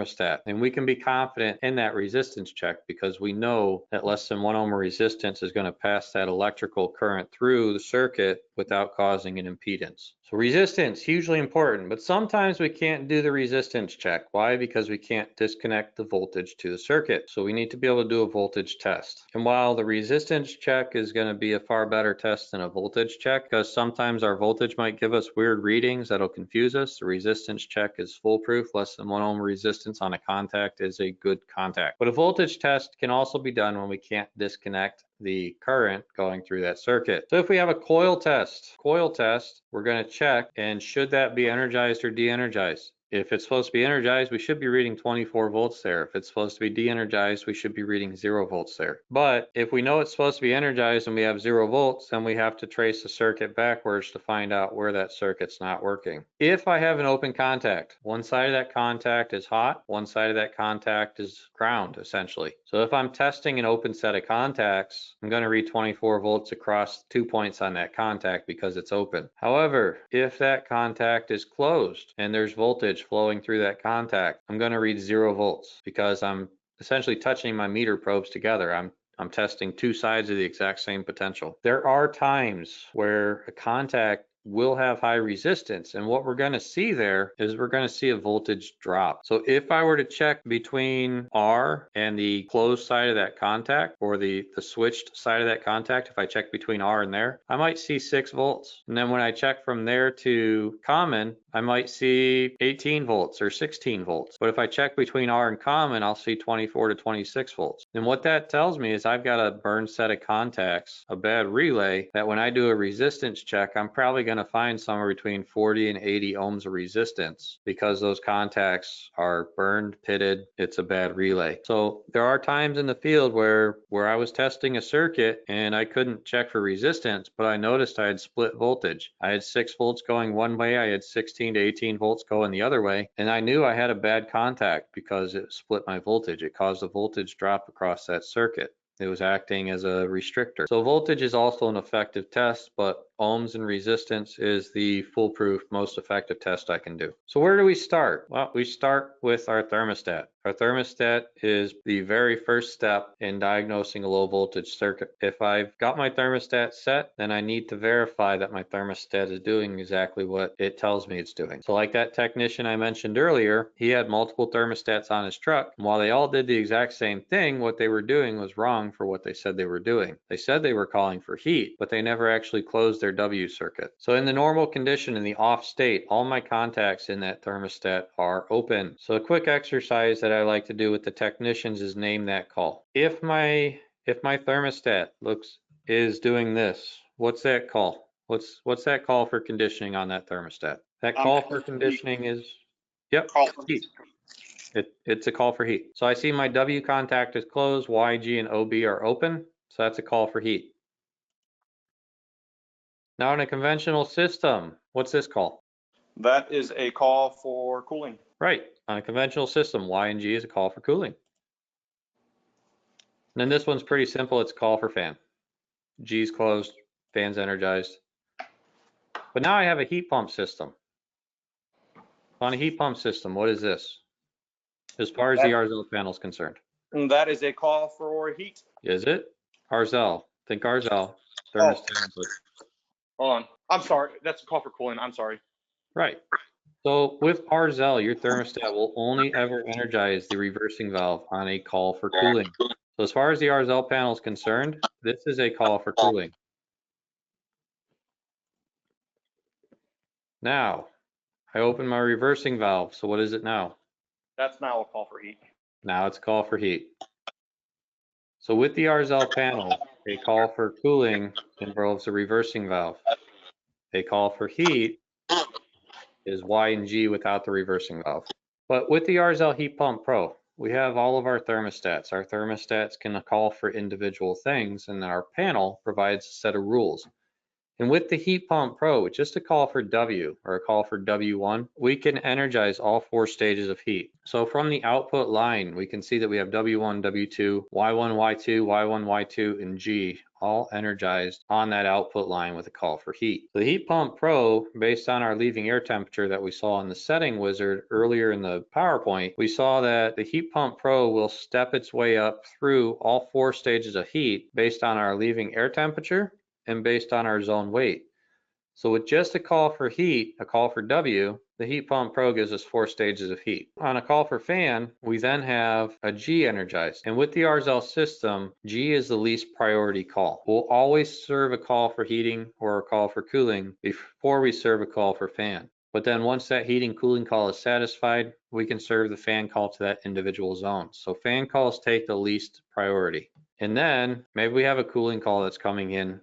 And we can be confident in that resistance check because we know that less than 1 ohm of resistance is going to pass that electrical current through the circuit without causing an impedance. So resistance, hugely important, but sometimes we can't do the resistance check. Why? Because we can't disconnect the voltage to the circuit. So we need to be able to do a voltage test. And while the resistance check is going to be a far better test than a voltage check, because sometimes our voltage might give us weird readings that'll confuse us, the resistance check is foolproof. Less than 1 ohm resistance on a contact is a good contact. But a voltage test can also be done when we can't disconnect the current going through that circuit. So if we have a coil test, we're going to check, and should that be energized or de-energized? If it's supposed to be energized, we should be reading 24 volts there. If it's supposed to be de-energized, we should be reading 0 volts there. But if we know it's supposed to be energized and we have 0 volts, then we have to trace the circuit backwards to find out where that circuit's not working. If I have an open contact, one side of that contact is hot, one side of that contact is ground, essentially. So if I'm testing an open set of contacts, I'm going to read 24 volts across 2 points on that contact because it's open. However, if that contact is closed and there's voltage flowing through that contact, I'm going to read 0 volts because I'm essentially touching my meter probes together. I'm I'm testing two sides of the exact same potential. There are times where a contact will have high resistance, and what we're going to see there is we're going to see a voltage drop. So if I were to check between R and the closed side of that contact, or the switched side of that contact, if I check between R and there, I might see 6 volts. And then when I check from there to common, I might see 18 volts or 16 volts. But if I check between R and common, I'll see 24 to 26 volts. And what that tells me is I've got a burned set of contacts, a bad relay, that when I do a resistance check, I'm probably going to find somewhere between 40 and 80 ohms of resistance because those contacts are burned, pitted. It's a bad relay. So there are times in the field where I was testing a circuit and I couldn't check for resistance, but I noticed I had split voltage. I had 6 volts going one way, I had 16 to 18 volts going the other way, and I knew I had a bad contact because it split my voltage. It caused a voltage drop across that circuit. It was acting as a restrictor. So voltage is also an effective test, but ohms and resistance is the foolproof, most effective test I can do. So where do we start? Well, we start with our thermostat. Our thermostat is the very first step in diagnosing a low voltage circuit. If I've got my thermostat set, then I need to verify that my thermostat is doing exactly what it tells me it's doing. So like that technician I mentioned earlier, he had multiple thermostats on his truck. And while they all did the exact same thing, what they were doing was wrong for what they said they were doing. They said they were calling for heat, but they never actually closed their W circuit. So in the normal condition, in the off state, all my contacts in that thermostat are open. So a quick exercise that I like to do with the technicians is name that call. If my thermostat is doing this, what's that call? What's that call for conditioning on that thermostat? That call for conditioning is, yep, heat. It's a call for heat. So I see my W contact is closed, Y, G, and OB are open. So that's a call for heat. Now in a conventional system, what's this call? That is a call for cooling. Right, on a conventional system, Y and G is a call for cooling. And then this one's pretty simple, it's a call for fan. G's closed, fan's energized. But now I have a heat pump system. On a heat pump system, what is this? As far as the Arzel panel is concerned. That is a call for heat. Is it? Arzel, think Arzel. Thermostat input. Hold on. I'm sorry. That's a call for cooling. I'm sorry. Right. So with Arzel, your thermostat will only ever energize the reversing valve on a call for cooling. So as far as the Arzel panel is concerned, this is a call for cooling. Now, I open my reversing valve. So what is it now? That's now a call for heat. Now it's a call for heat. So with the Arzel panel, a call for cooling involves a reversing valve. A call for heat is Y and G without the reversing valve. But with the Arzel HeatPumpPro, we have all of our thermostats. Our thermostats can call for individual things, and our panel provides a set of rules. And with the HeatPumpPro, with just a call for W or a call for W1, we can energize all 4 stages of heat. So from the output line, we can see that we have W1, W2, Y1, Y2, Y1, Y2, and G all energized on that output line with a call for heat. The HeatPumpPro, based on our leaving air temperature that we saw in the setting wizard earlier in the PowerPoint, we saw that the HeatPumpPro will step its way up through all 4 stages of heat based on our leaving air temperature and based on our zone weight. So with just a call for heat, a call for W, the HeatPumpPro gives us 4 stages of heat. On a call for fan, we then have a G energized. And with the Arzel system, G is the least priority call. We'll always serve a call for heating or a call for cooling before we serve a call for fan. But then once that heating cooling call is satisfied, we can serve the fan call to that individual zone. So fan calls take the least priority. And then maybe we have a cooling call that's coming in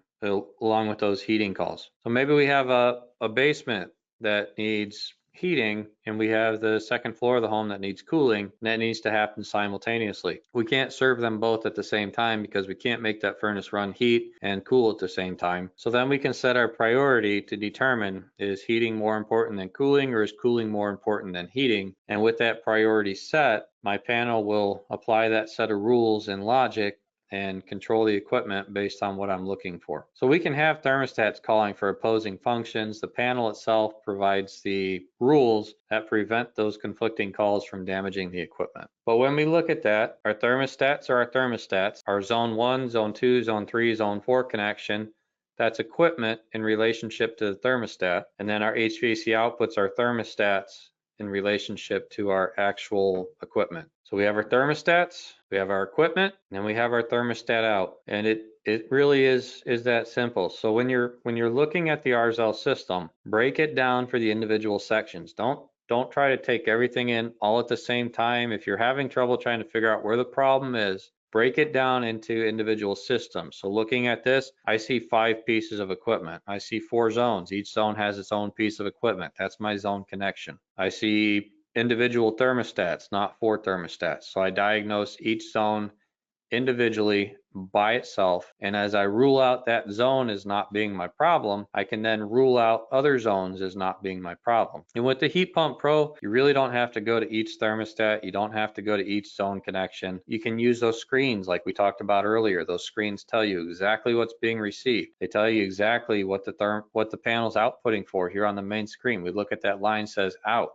along with those heating calls. So maybe we have a basement that needs heating and we have the second floor of the home that needs cooling, and that needs to happen simultaneously. We can't serve them both at the same time because we can't make that furnace run heat and cool at the same time. So then we can set our priority to determine, is heating more important than cooling, or is cooling more important than heating? And with that priority set, my panel will apply that set of rules and logic and control the equipment based on what I'm looking for. So we can have thermostats calling for opposing functions. The panel itself provides the rules that prevent those conflicting calls from damaging the equipment. But when we look at that, our thermostats are our thermostats. Our zone 1, zone 2, zone 3, zone 4 connection, that's equipment in relationship to the thermostat. And then our HVAC outputs are thermostats in relationship to our actual equipment. So we have our thermostats, we have our equipment, and then we have our thermostat out. And it really is that simple. So when you're looking at the Arzel system, break it down for the individual sections. Don't try to take everything in all at the same time. If you're having trouble trying to figure out where the problem is, break it down into individual systems. So looking at this, I see 5 pieces of equipment. I see 4 zones. Each zone has its own piece of equipment. That's my zone connection. I see individual thermostats, not 4 thermostats. So I diagnose each zone individually by itself. And as I rule out that zone as not being my problem, I can then rule out other zones as not being my problem. And with the HeatPumPro, you really don't have to go to each thermostat. You don't have to go to each zone connection. You can use those screens like we talked about earlier. Those screens tell you exactly what's being received. They tell you exactly what the panel's outputting for here on the main screen. We look at that line says out.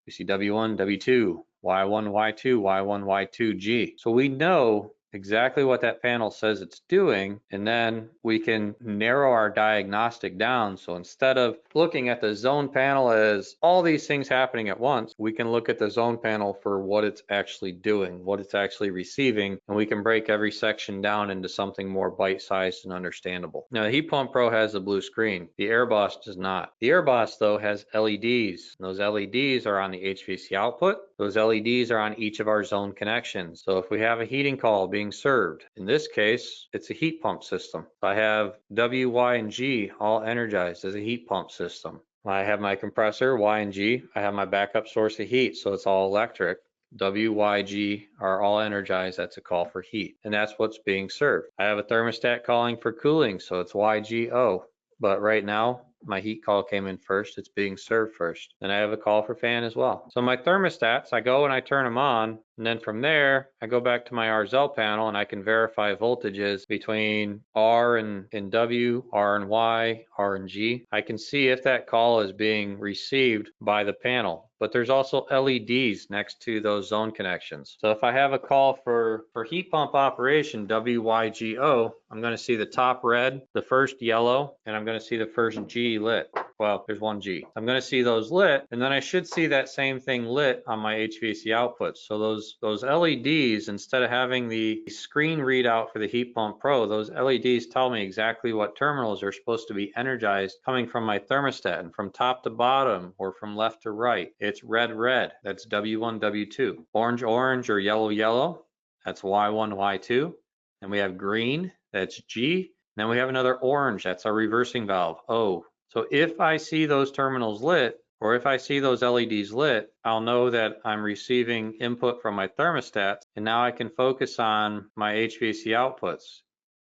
We see W1, W2, Y1, Y2, Y1, Y2, G. So we know exactly what that panel says it's doing, and then we can narrow our diagnostic down. So instead of looking at the zone panel as all these things happening at once, we can look at the zone panel for what it's actually doing, what it's actually receiving, and we can break every section down into something more bite-sized and understandable. Now, the HeatPumPro has a blue screen. The AirBoss does not. The AirBoss, though, has LEDs. And those LEDs are on the HVAC output. Those LEDs are on each of our zone connections. So if we have a heating call being served, in this case, it's a heat pump system. I have W, Y, and G all energized as a heat pump system. I have my compressor, Y and G. I have my backup source of heat, so it's all electric. W, Y, G are all energized. That's a call for heat, and that's what's being served. I have a thermostat calling for cooling, so it's Y, G, O. But right now, my heat call came in first. It's being served first. Then I have a call for fan as well. So my thermostats, I go and I turn them on. And then from there, I go back to my Arzel panel and I can verify voltages between R and W, R and Y, R and G. I can see if that call is being received by the panel. But there's also LEDs next to those zone connections. So if I have a call for heat pump operation, WYGO, I'm going to see the top red, the first yellow, and I'm going to see the first G lit. Well, there's one G. I'm going to see those lit, and then I should see that same thing lit on my HVAC outputs. So those LEDs, instead of having the screen readout for the HeatPumPro, those LEDs tell me exactly what terminals are supposed to be energized coming from my thermostat, and from top to bottom or from left to right. It's red, red. That's W1, W2. Orange, orange, or yellow, yellow. That's Y1, Y2. And we have green. That's G. Then we have another orange. That's our reversing valve, O. So if I see those terminals lit, or if I see those LEDs lit, I'll know that I'm receiving input from my thermostat, and now I can focus on my HVAC outputs.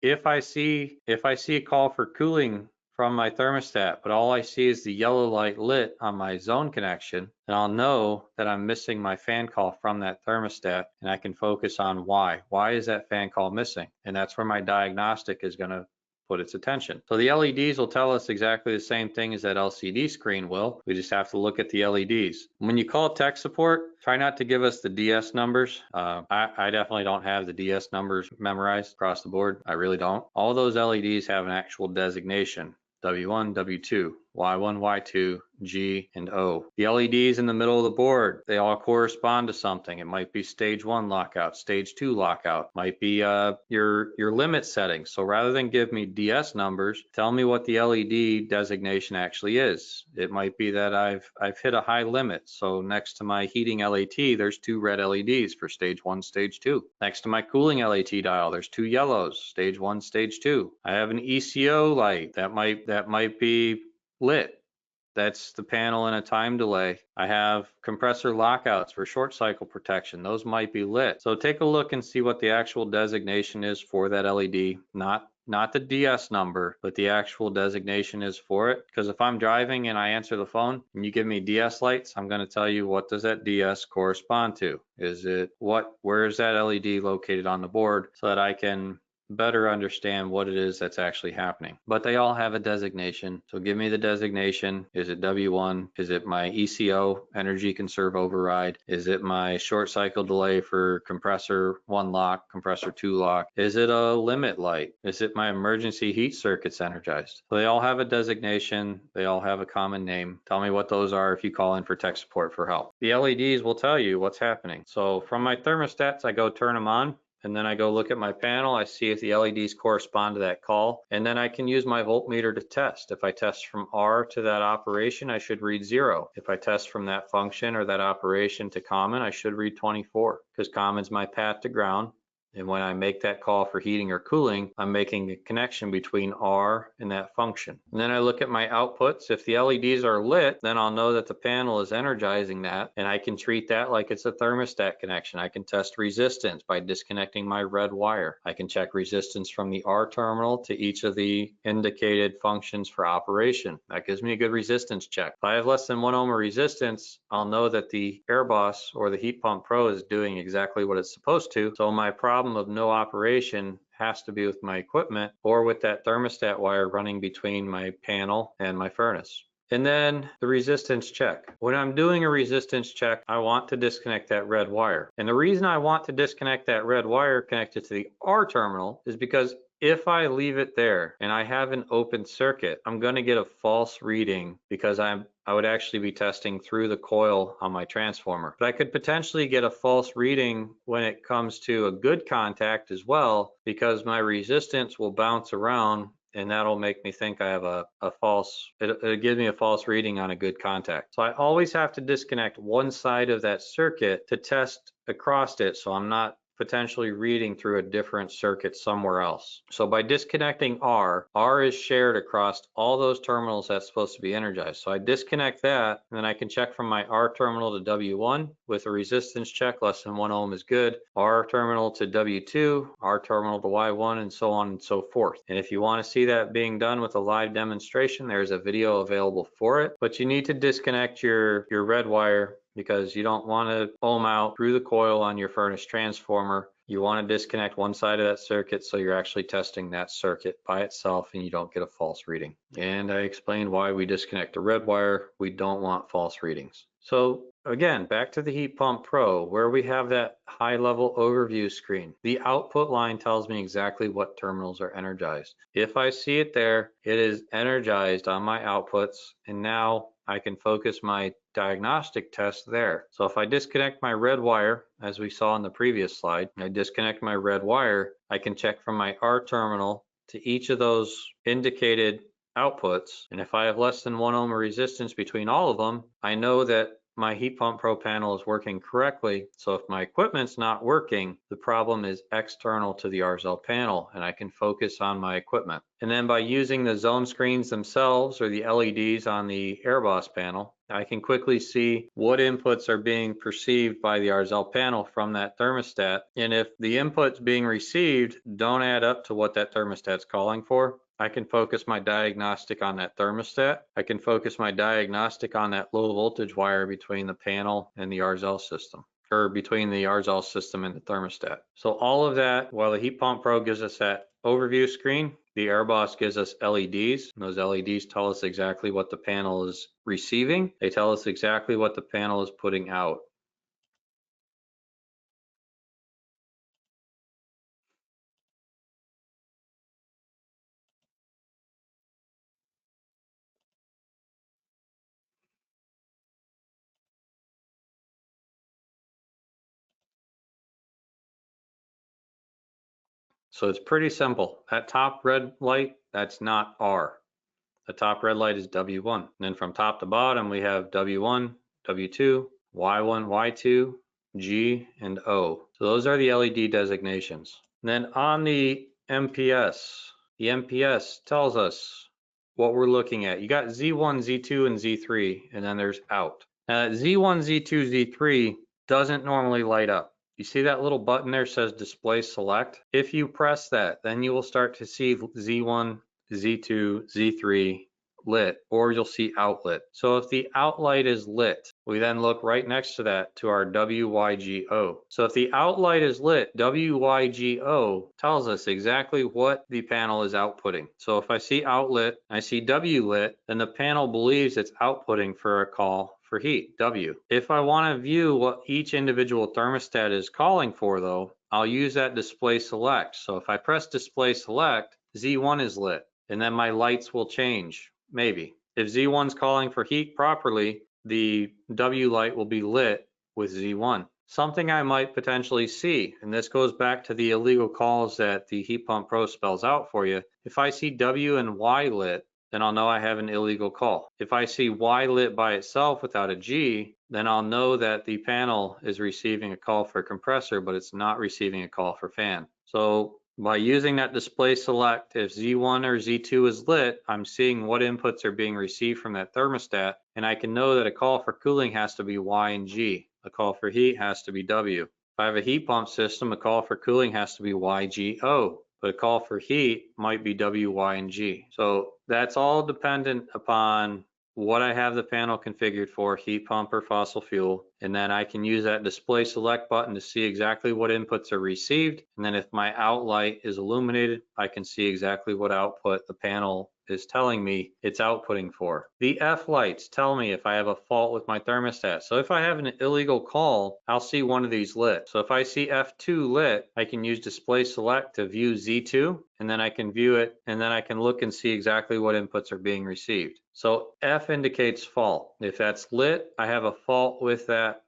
If I see a call for cooling from my thermostat, but all I see is the yellow light lit on my zone connection, then I'll know that I'm missing my fan call from that thermostat, and I can focus on why. Why is that fan call missing? And that's where my diagnostic is going to put its attention. So the LEDs will tell us exactly the same thing as that LCD screen will. We just have to look at the LEDs. When you call tech support, try not to give us the DS numbers. I definitely don't have the DS numbers memorized across the board. I really don't. All those LEDs have an actual designation. W1, W2, Y1, Y2, G, and O. The LEDs in the middle of the board, they all correspond to something. It might be stage 1 lockout, stage 2 lockout, might be your limit settings. So rather than give me DS numbers, tell me what the LED designation actually is. It might be that I've hit a high limit. So next to my heating LAT, there's 2 red LEDs for stage 1, stage 2. Next to my cooling LAT dial, there's 2 yellows, stage 1, stage 2. I have an ECO light that might be lit. That's the panel in a time delay. I have compressor lockouts for short cycle protection. Those might be lit. So take a look and see what the actual designation is for that LED, not not the DS number, but the actual designation is for it. Because if I'm driving and I answer the phone and you give me DS lights, I'm going to tell you what does that DS correspond to? Where is that LED located on the board so that I can better understand what it is that's actually happening. But they all have a designation. So give me the designation. Is it W1? Is it my ECO, energy conserve override? Is it my short cycle delay for compressor 1 lock, compressor 2 lock? Is it a limit light? Is it my emergency heat circuits energized? So they all have a designation. They all have a common name. Tell me what those are if you call in for tech support for help. The LEDs will tell you what's happening. So from my thermostats, I go turn them on. And then I go look at my panel, I see if the LEDs correspond to that call, and then I can use my voltmeter to test. If I test from R to that operation, I should read 0. If I test from that function or that operation to common, I should read 24, because common's my path to ground. And when I make that call for heating or cooling, I'm making a connection between R and that function. And then I look at my outputs. If the LEDs are lit, then I'll know that the panel is energizing that, and I can treat that like it's a thermostat connection. I can test resistance by disconnecting my red wire. I can check resistance from the R terminal to each of the indicated functions for operation. That gives me a good resistance check. If I have less than 1 ohm of resistance, I'll know that the AirBoss or the HeatPumpPro is doing exactly what it's supposed to. So my problem of no operation has to be with my equipment or with that thermostat wire running between my panel and my furnace. And then the resistance check. When I'm doing a resistance check, I want to disconnect that red wire. And the reason I want to disconnect that red wire connected to the R terminal is because if I leave it there and I have an open circuit, I'm going to get a false reading because I would actually be testing through the coil on my transformer. But I could potentially get a false reading when it comes to a good contact as well, because my resistance will bounce around and that'll make me think I have it'll give me a false reading on a good contact. So I always have to disconnect one side of that circuit to test across it, so I'm not potentially reading through a different circuit somewhere else. So by disconnecting R is shared across all those terminals that's supposed to be energized. So I disconnect that, and then I can check from my R terminal to W1 with a resistance check, less than 1 ohm is good, R terminal to W2, R terminal to Y1, and so on and so forth. And if you want to see that being done with a live demonstration, there's a video available for it, but you need to disconnect your red wire because you don't want to ohm out through the coil on your furnace transformer. You want to disconnect one side of that circuit so you're actually testing that circuit by itself and you don't get a false reading. And I explained why we disconnect the red wire. We don't want false readings. So again, back to the HeatPumpPro, where we have that high-level overview screen. The output line tells me exactly what terminals are energized. If I see it there, it is energized on my outputs, and now I can focus my diagnostic test there. So if I disconnect my red wire, as we saw in the previous slide, I disconnect my red wire, I can check from my R terminal to each of those indicated outputs. And if I have less than 1 ohm of resistance between all of them, I know that my HeatPumpPro panel is working correctly. So if my equipment's not working, the problem is external to the Arzel panel and I can focus on my equipment. And then by using the zone screens themselves or the LEDs on the AirBoss panel, I can quickly see what inputs are being perceived by the Arzel panel from that thermostat. And if the inputs being received don't add up to what that thermostat's calling for, I can focus my diagnostic on that thermostat. I can focus my diagnostic on that low voltage wire between the panel and the Arzel system, or between the Arzel system and the thermostat. So all of that, while the HeatPumpPro gives us that overview screen, the AirBoss gives us LEDs. And those LEDs tell us exactly what the panel is receiving. They tell us exactly what the panel is putting out. So it's pretty simple. That top red light, that's not R. The top red light is W1. And then from top to bottom, we have W1, W2, Y1, Y2, G, and O. So those are the LED designations. And then on the MPS tells us what we're looking at. You got Z1, Z2, and Z3, and then there's out. Now that Z1, Z2, Z3 doesn't normally light up. You see that little button there says display select? If you press that, then you will start to see Z1, Z2, Z3 lit, or you'll see outlet. So if the outlight is lit, we then look right next to that to our WYGO. So if the outlight is lit, WYGO tells us exactly what the panel is outputting. So if I see outlet, I see W lit, then the panel believes it's outputting for a call for heat, W. If I want to view what each individual thermostat is calling for though, I'll use that display select. So if I press display select, Z1 is lit, and then my lights will change. Maybe. If Z1's calling for heat properly, the W light will be lit with Z1. Something I might potentially see, and this goes back to the illegal calls that the HeatPumPro spells out for you. If I see W and Y lit, then I'll know I have an illegal call. If I see Y lit by itself without a G, then I'll know that the panel is receiving a call for compressor, but it's not receiving a call for fan. So by using that display select, if Z1 or Z2 is lit, I'm seeing what inputs are being received from that thermostat, and I can know that a call for cooling has to be Y and G. A call for heat has to be W. If I have a heat pump system, a call for cooling has to be YGO, but a call for heat might be W, Y, and G. So that's all dependent upon what I have the panel configured for, heat pump or fossil fuel, and then I can use that display select button to see exactly what inputs are received, and then if my outlight is illuminated, I can see exactly what output the panel is telling me it's outputting for. The F lights tell me if I have a fault with my thermostat. So if I have an illegal call, I'll see one of these lit. So if I see F2 lit, I can use display select to view Z2, and then I can view it, and then I can look and see exactly what inputs are being received. So F indicates fault. If that's lit, I have a fault with that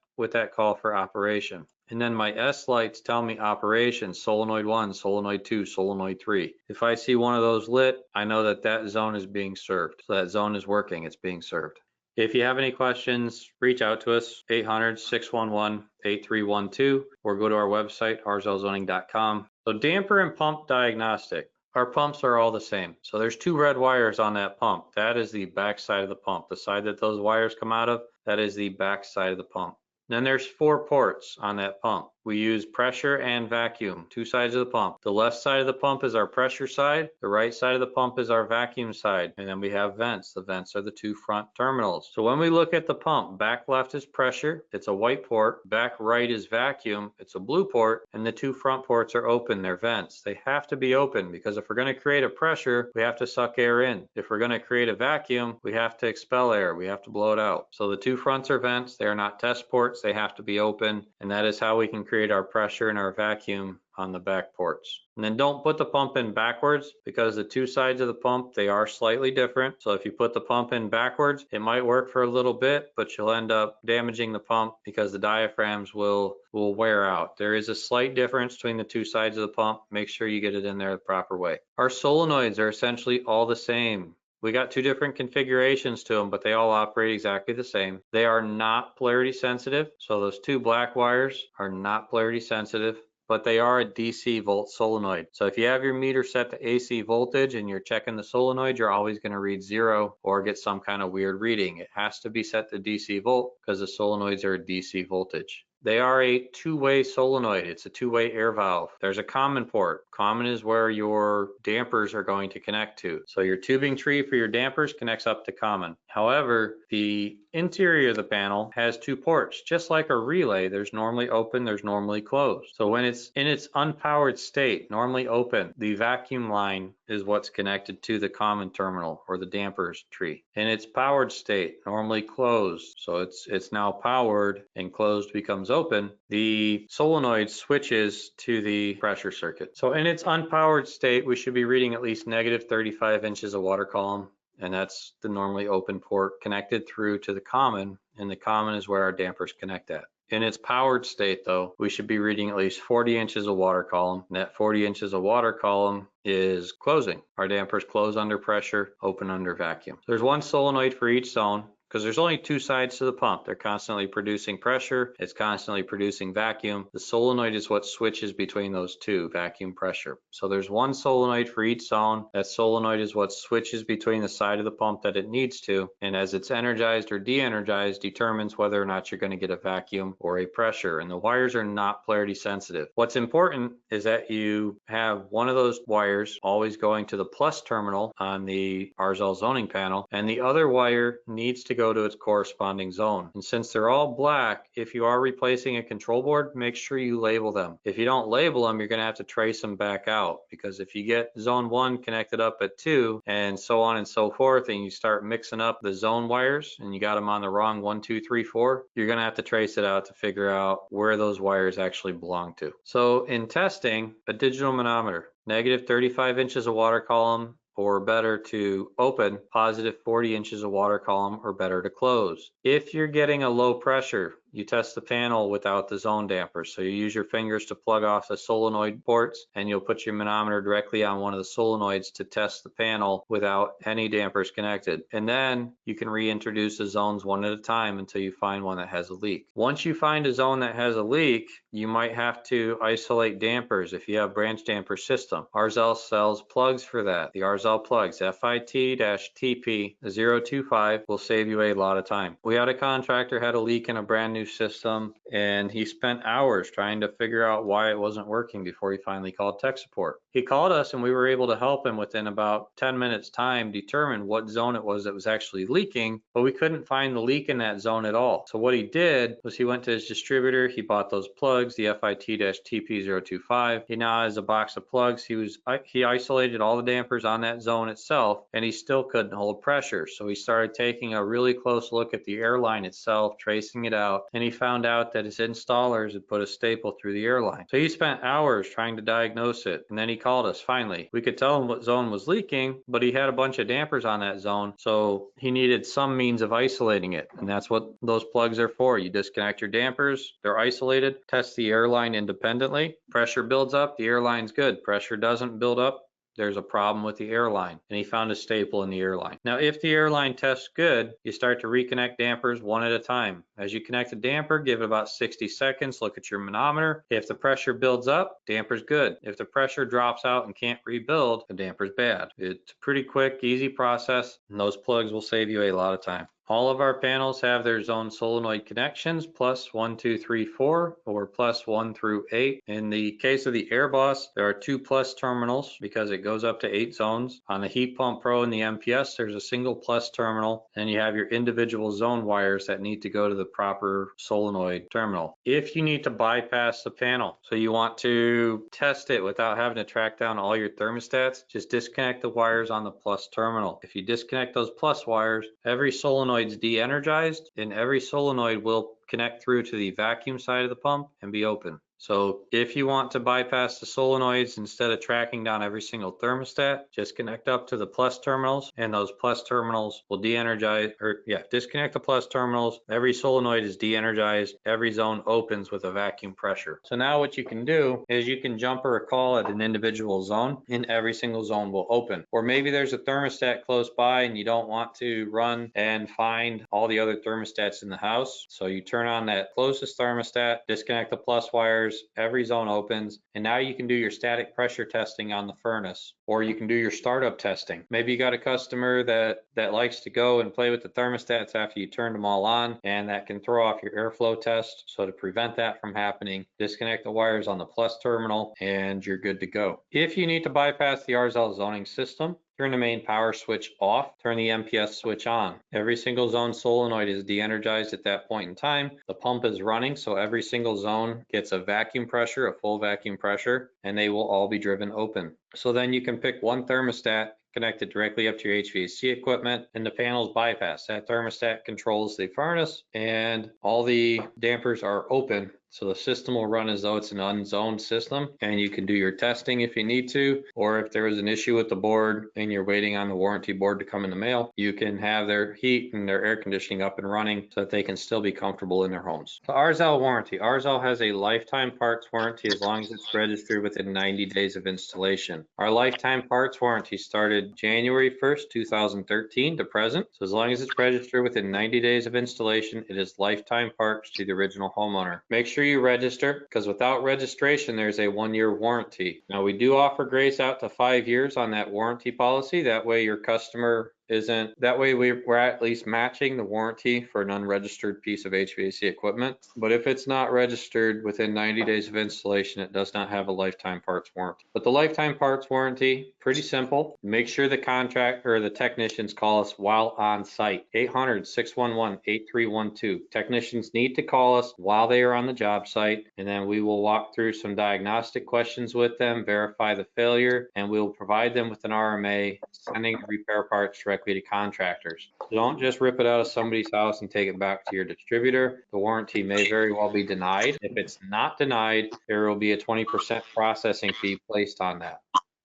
call for operation. And then my S lights tell me operation, solenoid 1, solenoid 2, solenoid 3. If I see one of those lit, I know that that zone is being served. So that zone is working, it's being served. If you have any questions, reach out to us, 800-611-8312, or go to our website, arzelzoning.com. So damper and pump diagnostic. Our pumps are all the same. So there's two red wires on that pump. That is the back side of the pump. The side that those wires come out of, that is the back side of the pump. Then there's 4 ports on that pump. We use pressure and vacuum, 2 sides of the pump. The left side of the pump is our pressure side. The right side of the pump is our vacuum side. And then we have vents. The vents are the 2 front terminals. So when we look at the pump, back left is pressure. It's a white port. Back right is vacuum. It's a blue port. And the 2 front ports are open. They're vents. They have to be open because if we're going to create a pressure, we have to suck air in. If we're going to create a vacuum, we have to expel air. We have to blow it out. So the 2 fronts are vents. They are not test ports. They have to be open. And that is how we can create our pressure and our vacuum on the back ports. And then don't put the pump in backwards because the 2 sides of the pump, they are slightly different. So if you put the pump in backwards, it might work for a little bit, but you'll end up damaging the pump because the diaphragms will wear out. There is a slight difference between the 2 sides of the pump. Make sure you get it in there the proper way. Our solenoids are essentially all the same. We got 2 different configurations to them, but they all operate exactly the same. They are not polarity sensitive. So those 2 black wires are not polarity sensitive, but they are a DC volt solenoid. So if you have your meter set to AC voltage and you're checking the solenoid, you're always going to read 0 or get some kind of weird reading. It has to be set to DC volt because the solenoids are a DC voltage. They are a 2-way solenoid. It's a 2-way air valve. There's a common port. Common is where your dampers are going to connect to. So your tubing tree for your dampers connects up to common. However, the interior of the panel has 2 ports. Just like a relay, there's normally open, there's normally closed. So when it's in its unpowered state, normally open, the vacuum line is what's connected to the common terminal or the dampers tree. In its powered state, normally closed. So it's now powered and closed becomes open. The solenoid switches to the pressure circuit. So in its unpowered state, we should be reading at least -35 inches of water column. And that's the normally open port connected through to the common, and the common is where our dampers connect at. In its powered state though, we should be reading at least 40 inches of water column, and that 40 inches of water column is closing. Our dampers close under pressure, open under vacuum. There's 1 solenoid for each zone. because there's only two sides to the pump. They're constantly producing pressure. It's constantly producing vacuum. The solenoid is what switches between those two, vacuum pressure. So there's one solenoid for each zone. That solenoid is what switches between the side of the pump that it needs to. And as it's energized or de-energized, determines whether or not you're going to get a vacuum or a pressure. And the wires are not polarity sensitive. What's important is that you have one of those wires always going to the plus terminal on the Arzel zoning panel, and the other wire needs to go to its corresponding zone. And since they're all black, if you are replacing a control board, make sure you label them. If you don't label them, you're going to have to trace them back out, because if you get zone 1 connected up at 2 and so on and so forth, and you start mixing up the zone wires and you got them on the wrong 1, 2, 3, 4, you're going to have to trace it out to figure out where those wires actually belong to. So in testing, a digital manometer, negative 35 inches of water column or better to open, positive 40 inches of water column or better to close. If you're getting a low pressure, you test the panel without the zone dampers. So you use your fingers to plug off the solenoid ports, and you'll put your manometer directly on one of the solenoids to test the panel without any dampers connected. And then you can reintroduce the zones one at a time until you find one that has a leak. Once you find a zone that has a leak, you might have to isolate dampers if you have branch damper system. Arzel sells plugs for that. The Arzel plugs, FIT-TP025, will save you a lot of time. We had a contractor had a leak in a brand new system, and he spent hours trying to figure out why it wasn't working before he finally called tech support. He called us and we were able to help him within about 10 minutes time determine what zone it was that was actually leaking, but we couldn't find the leak in that zone at all. So what he did was he went to his distributor, he bought those plugs, the FIT-TP025. He now has a box of plugs. He isolated all the dampers on that zone itself, and he still couldn't hold pressure. So he started taking a really close look at the airline itself, tracing it out, and he found out that his installers had put a staple through the airline. So he spent hours trying to diagnose it, and then he called us finally. We could tell him what zone was leaking, but he had a bunch of dampers on that zone, so he needed some means of isolating it, and that's what those plugs are for. You disconnect your dampers, they're isolated, test the airline independently. Pressure builds up, the airline's good. Pressure doesn't build up, there's a problem with the airline, and he found a staple in the airline. Now, if the airline tests good, you start to reconnect dampers one at a time. As you connect the damper, give it about 60 seconds, look at your manometer. If the pressure builds up, damper's good. If the pressure drops out and can't rebuild, the damper's bad. It's a pretty quick, easy process, and those plugs will save you a lot of time. All of our panels have their zone solenoid connections, plus 1, 2, 3, 4, or plus 1 through 8. In the case of the AirBoss, there are 2 plus terminals because it goes up to 8 zones. On the HeatPumPro and the MPS, there's a single plus terminal, and you have your individual zone wires that need to go to the proper solenoid terminal. If you need to bypass the panel, so you want to test it without having to track down all your thermostats, just disconnect the wires on the plus terminal. If you disconnect those plus wires, every solenoid is de-energized, and every solenoid will connect through to the vacuum side of the pump and be open. So if you want to bypass the solenoids, instead of tracking down every single thermostat, just connect up to the plus terminals, and those plus terminals will disconnect the plus terminals. Every solenoid is de-energized. Every zone opens with a vacuum pressure. So now what you can do is you can jumper a call at an individual zone, and every single zone will open. Or maybe there's a thermostat close by and you don't want to run and find all the other thermostats in the house. So you turn on that closest thermostat, disconnect the plus wires, every zone opens, and now you can do your static pressure testing on the furnace, or you can do your startup testing. Maybe you got a customer that likes to go and play with the thermostats after you turned them all on, and that can throw off your airflow test. So to prevent that from happening, disconnect the wires on the plus terminal and you're good to go. If you need to bypass the Arzel zoning system, turn the main power switch off, turn the MPS switch on. Every single zone solenoid is de-energized at that point in time. The pump is running, so every single zone gets a vacuum pressure, a full vacuum pressure, and they will all be driven open. So then you can pick one thermostat, connect it directly up to your HVAC equipment, and the panel's bypass. That thermostat controls the furnace, and all the dampers are open. So the system will run as though it's an unzoned system, and you can do your testing if you need to, or if there is an issue with the board and you're waiting on the warranty board to come in the mail, you can have their heat and their air conditioning up and running so that they can still be comfortable in their homes. The Arzel warranty. Arzel has a lifetime parts warranty as long as it's registered within 90 days of installation. Our lifetime parts warranty started January 1st, 2013 to present. So as long as it's registered within 90 days of installation, it is lifetime parts to the original homeowner. Make sure you register, because without registration, there's a 1-year warranty. Now we do offer grace out to 5 years on that warranty policy. That way your customer we're at least matching the warranty for an unregistered piece of HVAC equipment. But if it's not registered within 90 days of installation, it does not have a lifetime parts warranty. But the lifetime parts warranty, pretty simple. Make sure the contractor or the technicians call us while on site. 800-611-8312. Technicians need to call us while they are on the job site, and then we will walk through some diagnostic questions with them, verify the failure, and we will provide them with an RMA, sending the repair parts directly to contractors. So don't just rip it out of somebody's house and take it back to your distributor. The warranty may very well be denied. If it's not denied, there will be a 20% processing fee placed on that.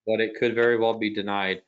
But it could very well be denied,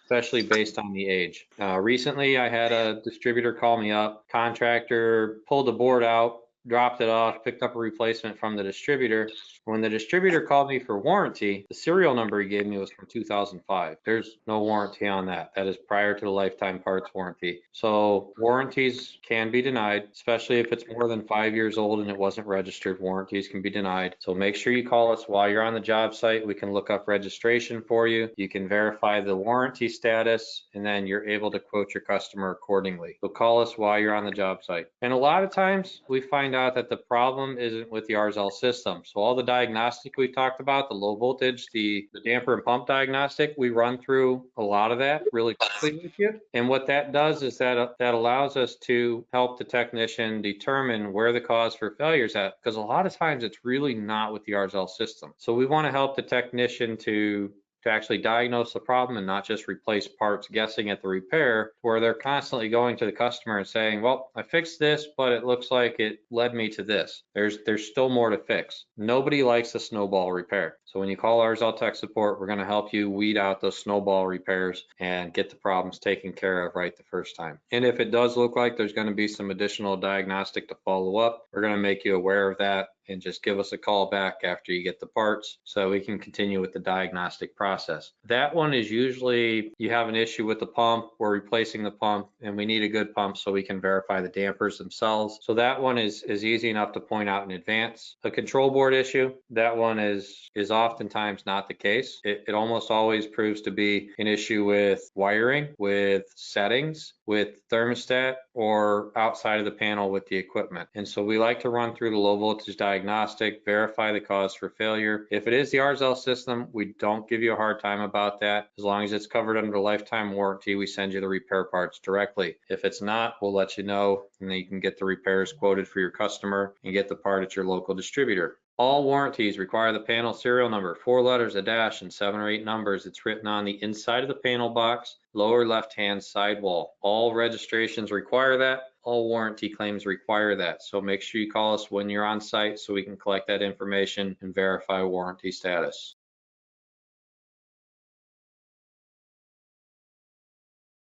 especially based on the age. Recently, I had a distributor call me up. Contractor pulled the board out, dropped it off, picked up a replacement from the distributor. When the distributor called me for warranty, the serial number he gave me was from 2005. There's no warranty on that. That is prior to the lifetime parts warranty. So warranties can be denied, especially if it's more than 5 years old and it wasn't registered. Warranties can be denied. So make sure you call us while you're on the job site. We can look up registration for you. You can verify the warranty status, and then you're able to quote your customer accordingly. So call us while you're on the job site. And a lot of times we find out that the problem isn't with the Arzel system. So all the diagnostic we talked about, the low voltage, the damper and pump diagnostic, we run through a lot of that really quickly with you. And what that does is that allows us to help the technician determine where the cause for failure is at, because a lot of times it's really not with the Arzel system. So we want to help the technician to actually diagnose the problem and not just replace parts guessing at the repair, where they're constantly going to the customer and saying, well, I fixed this, but it looks like it led me to this. There's still more to fix. Nobody likes a snowball repair. So when you call Arzel Tech Support, we're going to help you weed out those snowball repairs and get the problems taken care of right the first time. And if it does look like there's going to be some additional diagnostic to follow up, we're going to make you aware of that, and just give us a call back after you get the parts so we can continue with the diagnostic process. That one is usually you have an issue with the pump, we're replacing the pump, and we need a good pump so we can verify the dampers themselves. So that one is easy enough to point out in advance. A control board issue, that one is oftentimes not the case. It almost always proves to be an issue with wiring, with settings, with thermostat, or outside of the panel with the equipment. And so we like to run through the low voltage diagnostic, verify the cause for failure. If it is the Arzel system, we don't give you a hard time about that. As long as it's covered under lifetime warranty, we send you the repair parts directly. If it's not, we'll let you know, and then you can get the repairs quoted for your customer and get the part at your local distributor. All warranties require the panel serial number, 4 letters, a dash, and 7 or 8 numbers. It's written on the inside of the panel box, lower left-hand side wall. All registrations require that. All warranty claims require that. So make sure you call us when you're on site so we can collect that information and verify warranty status.